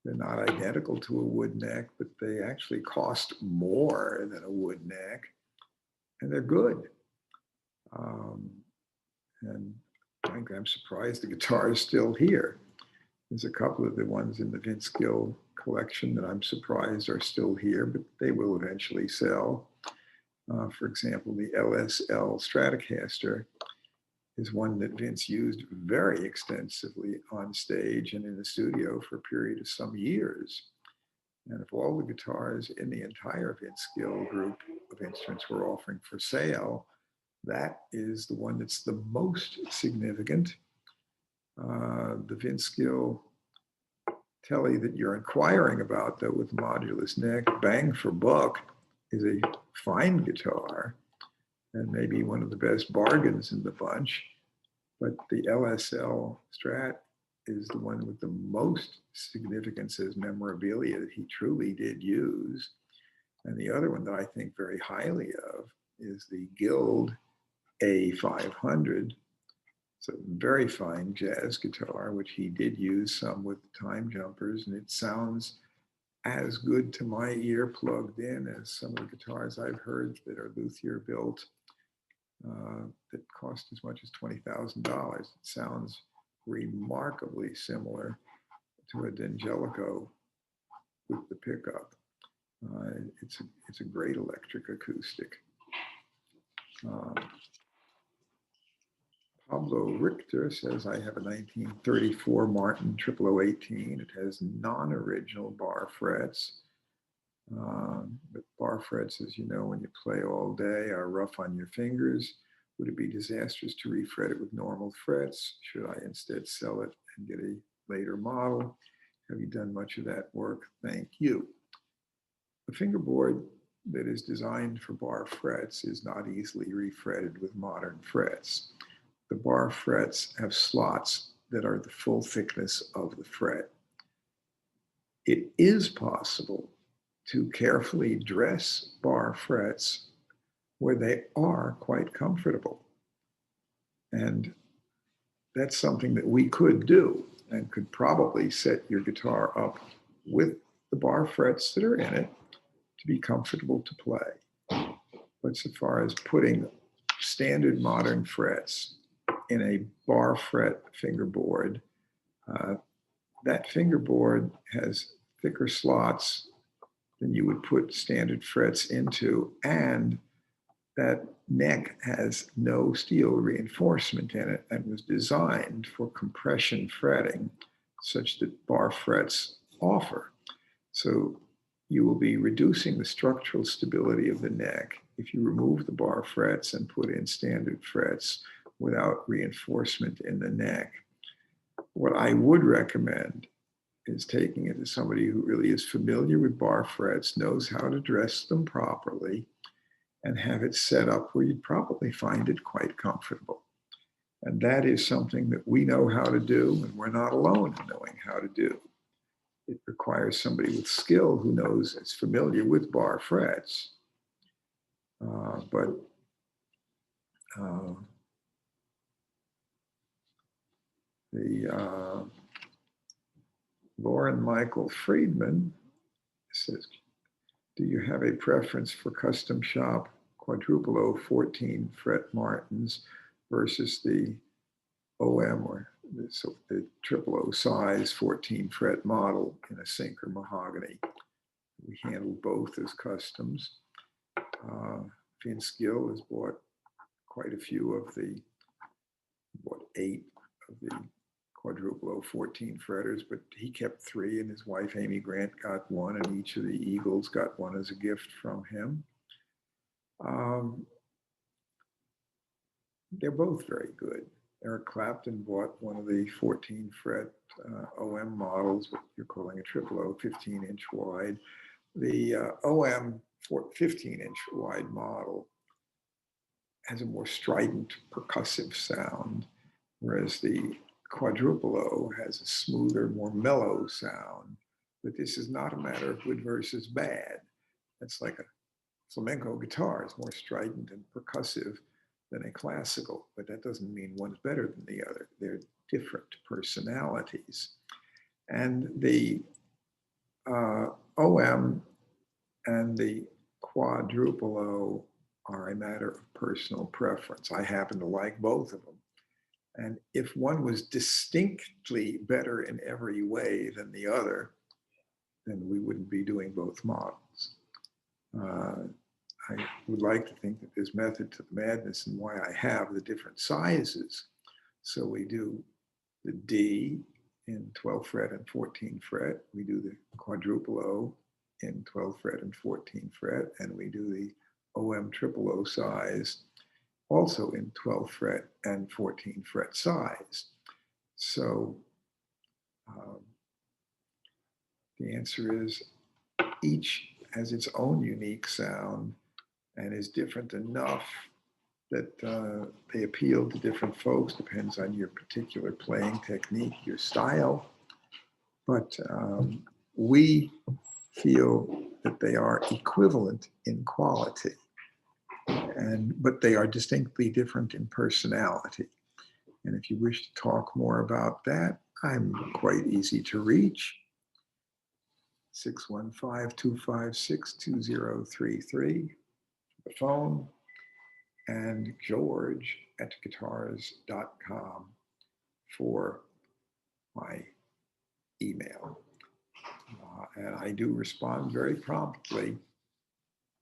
They're not identical to a wood neck, but they actually cost more than a wood neck, and they're good. And frankly, I'm surprised the guitar is still here. There's a couple of the ones in the Vince Gill collection that I'm surprised are still here, but they will eventually sell. For example, the LSL Stratocaster is one that Vince used very extensively on stage and in the studio for a period of some years. And if all the guitars in the entire Vince Gill group of instruments were offering for sale, that is the one that's the most significant. The Vince Gill Telly that you're inquiring about, though, with modulus neck, bang for buck, is a fine guitar and maybe one of the best bargains in the bunch. But the LSL Strat is the one with the most significance as memorabilia that he truly did use. And the other one that I think very highly of is the Guild A500. It's a very fine jazz guitar, which he did use some with Time Jumpers, and it sounds as good to my ear plugged in as some of the guitars I've heard that are luthier built that cost as much as $20,000. It sounds remarkably similar to a D'Angelico with the pickup. It's a great electric acoustic. Pablo Richter says, I have a 1934 Martin 0018. It has non-original bar frets. But bar frets, as you know, when you play all day, are rough on your fingers. Would it be disastrous to refret it with normal frets? Should I instead sell it and get a later model? Have you done much of that work? Thank you. A fingerboard that is designed for bar frets is not easily refretted with modern frets. The bar frets have slots that are the full thickness of the fret. It is possible to carefully dress bar frets where they are quite comfortable. And that's something that we could do and could probably set your guitar up with the bar frets that are in it to be comfortable to play. But so far as putting standard modern frets in a bar fret fingerboard, that fingerboard has thicker slots than you would put standard frets into, and that neck has no steel reinforcement in it and was designed for compression fretting, such that bar frets offer. So you will be reducing the structural stability of the neck if you remove the bar frets and put in standard frets without reinforcement in the neck. What I would recommend is taking it to somebody who really is familiar with bar frets, knows how to dress them properly, and have it set up where you'd probably find it quite comfortable. And that is something that we know how to do, and we're not alone in knowing how to do. It requires somebody with skill who knows, is familiar with bar frets. Lauren Michael Friedman says, do you have a preference for custom shop quadruple O 14 fret Martins versus the OM or the 000 size 14 fret model in a sinker mahogany. We handled both as customs. Finskill has bought quite a few of the, bought 8 of the quadruple 14 fretters, but he kept 3 and his wife Amy Grant got 1, and each of the Eagles got 1 as a gift from him. They're both very good. Eric Clapton bought one of the 14 fret OM models, what you're calling a 000, 15-inch wide. The OM 15-inch wide model has a more strident percussive sound, whereas the quadruple O has a smoother, more mellow sound. But this is not a matter of good versus bad. It's like a flamenco guitar is more strident and percussive than a classical, but that doesn't mean one's better than the other. They're different personalities. And the OM and the quadruple O are a matter of personal preference. I happen to like both of them. And if one was distinctly better in every way than the other, then we wouldn't be doing both models. I would like to think that there's method to the madness and why I have the different sizes. So we do the D in 12 fret and 14 fret. We do the quadruple O in 12 fret and 14 fret. And we do the OM 000 size also in 12 fret and 14 fret size. So the answer is each has its own unique sound and is different enough that they appeal to different folks, depends on your particular playing technique, your style. But we feel that they are equivalent in quality, but they are distinctly different in personality. And if you wish to talk more about that, I'm quite easy to reach. 615-256-2033, the phone, and george@guitars.com for my email. And I do respond very promptly.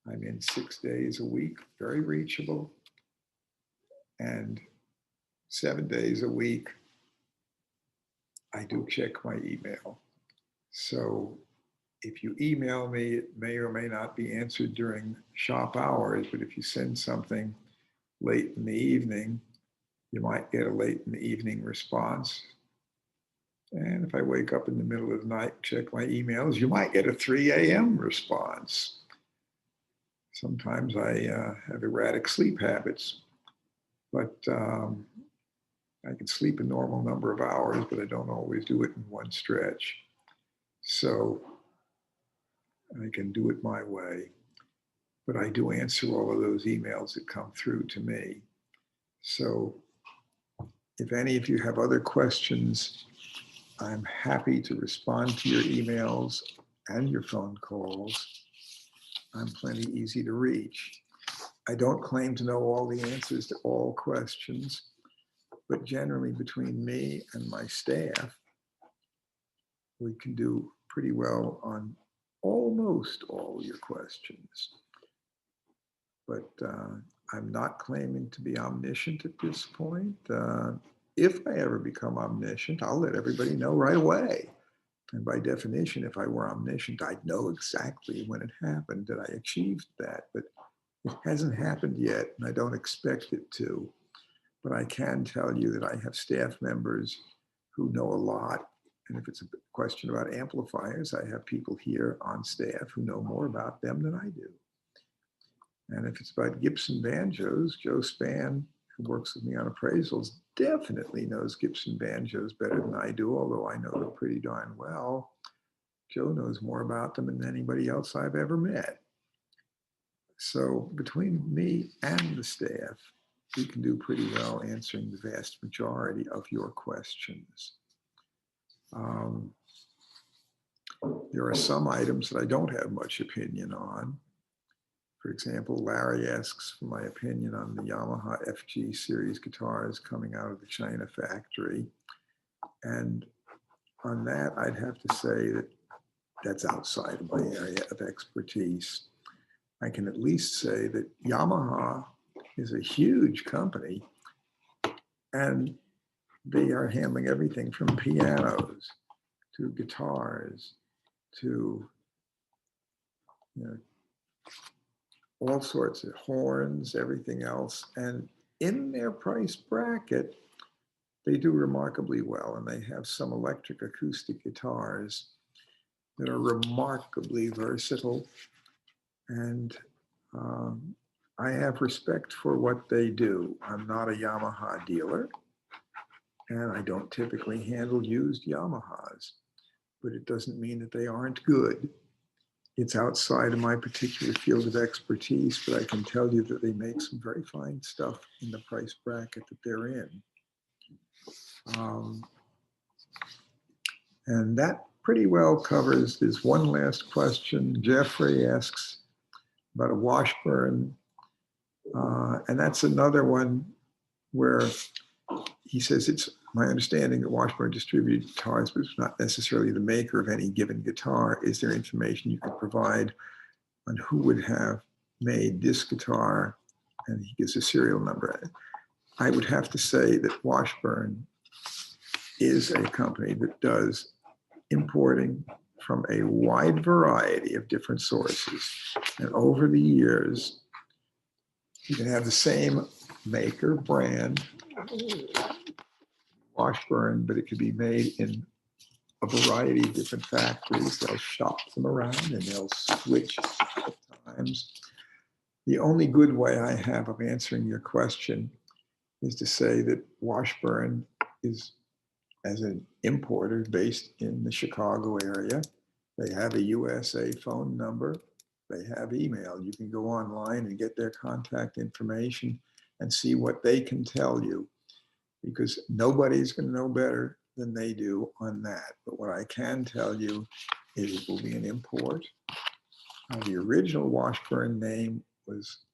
I'm in 6 days a week, very reachable, and 7 days a week, I do check my email. So if you email me, it may or may not be answered during shop hours, but if you send something late in the evening, you might get a late in the evening response. And if I wake up in the middle of the night, check my emails, you might get a 3 a.m. response. Sometimes I have erratic sleep habits, but I can sleep a normal number of hours, but I don't always do it in one stretch. So I can do it my way, but I do answer all of those emails that come through to me. So if any of you have other questions, I'm happy to respond to your emails and your phone calls. I'm plenty easy to reach. I don't claim to know all the answers to all questions, but generally between me and my staff, we can do pretty well on almost all your questions. But I'm not claiming to be omniscient at this point. If I ever become omniscient, I'll let everybody know right away. And by definition, if I were omniscient, I'd know exactly when it happened that I achieved that. But it hasn't happened yet, and I don't expect it to. But I can tell you that I have staff members who know a lot. And if it's a question about amplifiers, I have people here on staff who know more about them than I do. And if it's about Gibson banjos, Joe Spann, who works with me on appraisals, definitely knows Gibson banjos better than I do, although I know them pretty darn well. Joe knows more about them than anybody else I've ever met. So between me and the staff, we can do pretty well answering the vast majority of your questions. There are some items that I don't have much opinion on. For example, Larry asks for my opinion on the Yamaha FG series guitars coming out of the China factory. And on that, I'd have to say that that's outside of my area of expertise. I can at least say that Yamaha is a huge company, and they are handling everything from pianos to guitars to, you know, all sorts of horns, everything else. And in their price bracket, they do remarkably well. And they have some electric acoustic guitars that are remarkably versatile. And I have respect for what they do. I'm not a Yamaha dealer, and I don't typically handle used Yamahas, but it doesn't mean that they aren't good. It's outside of my particular field of expertise, but I can tell you that they make some very fine stuff in the price bracket that they're in. And that pretty well covers. There's one last question. Jeffrey asks about a Washburn, and that's another one where he says it's my understanding that Washburn distributed guitars, but it's not necessarily the maker of any given guitar. Is there information you could provide on who would have made this guitar? And he gives a serial number. I would have to say that Washburn is a company that does importing from a wide variety of different sources. And over the years, you can have the same maker, brand, Washburn, but it could be made in a variety of different factories. They'll shop them around and they'll switch at times. The only good way I have of answering your question is to say that Washburn is, as an importer based in the Chicago area, they have a USA phone number. They have email. You can go online and get their contact information and see what they can tell you, because nobody's going to know better than they do on that. But what I can tell you is it will be an import. The original Washburn name was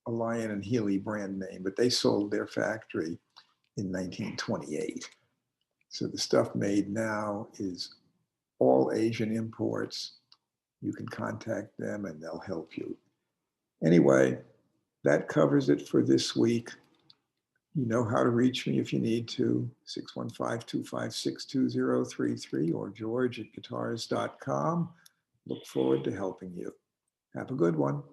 a Lion and Healy brand name, but they sold their factory in 1928. So the stuff made now is all Asian imports. You can contact them and they'll help you. Anyway, that covers it for this week. You know how to reach me if you need to, 615-256-2033 or george@guitars.com. Look forward to helping you. Have a good one.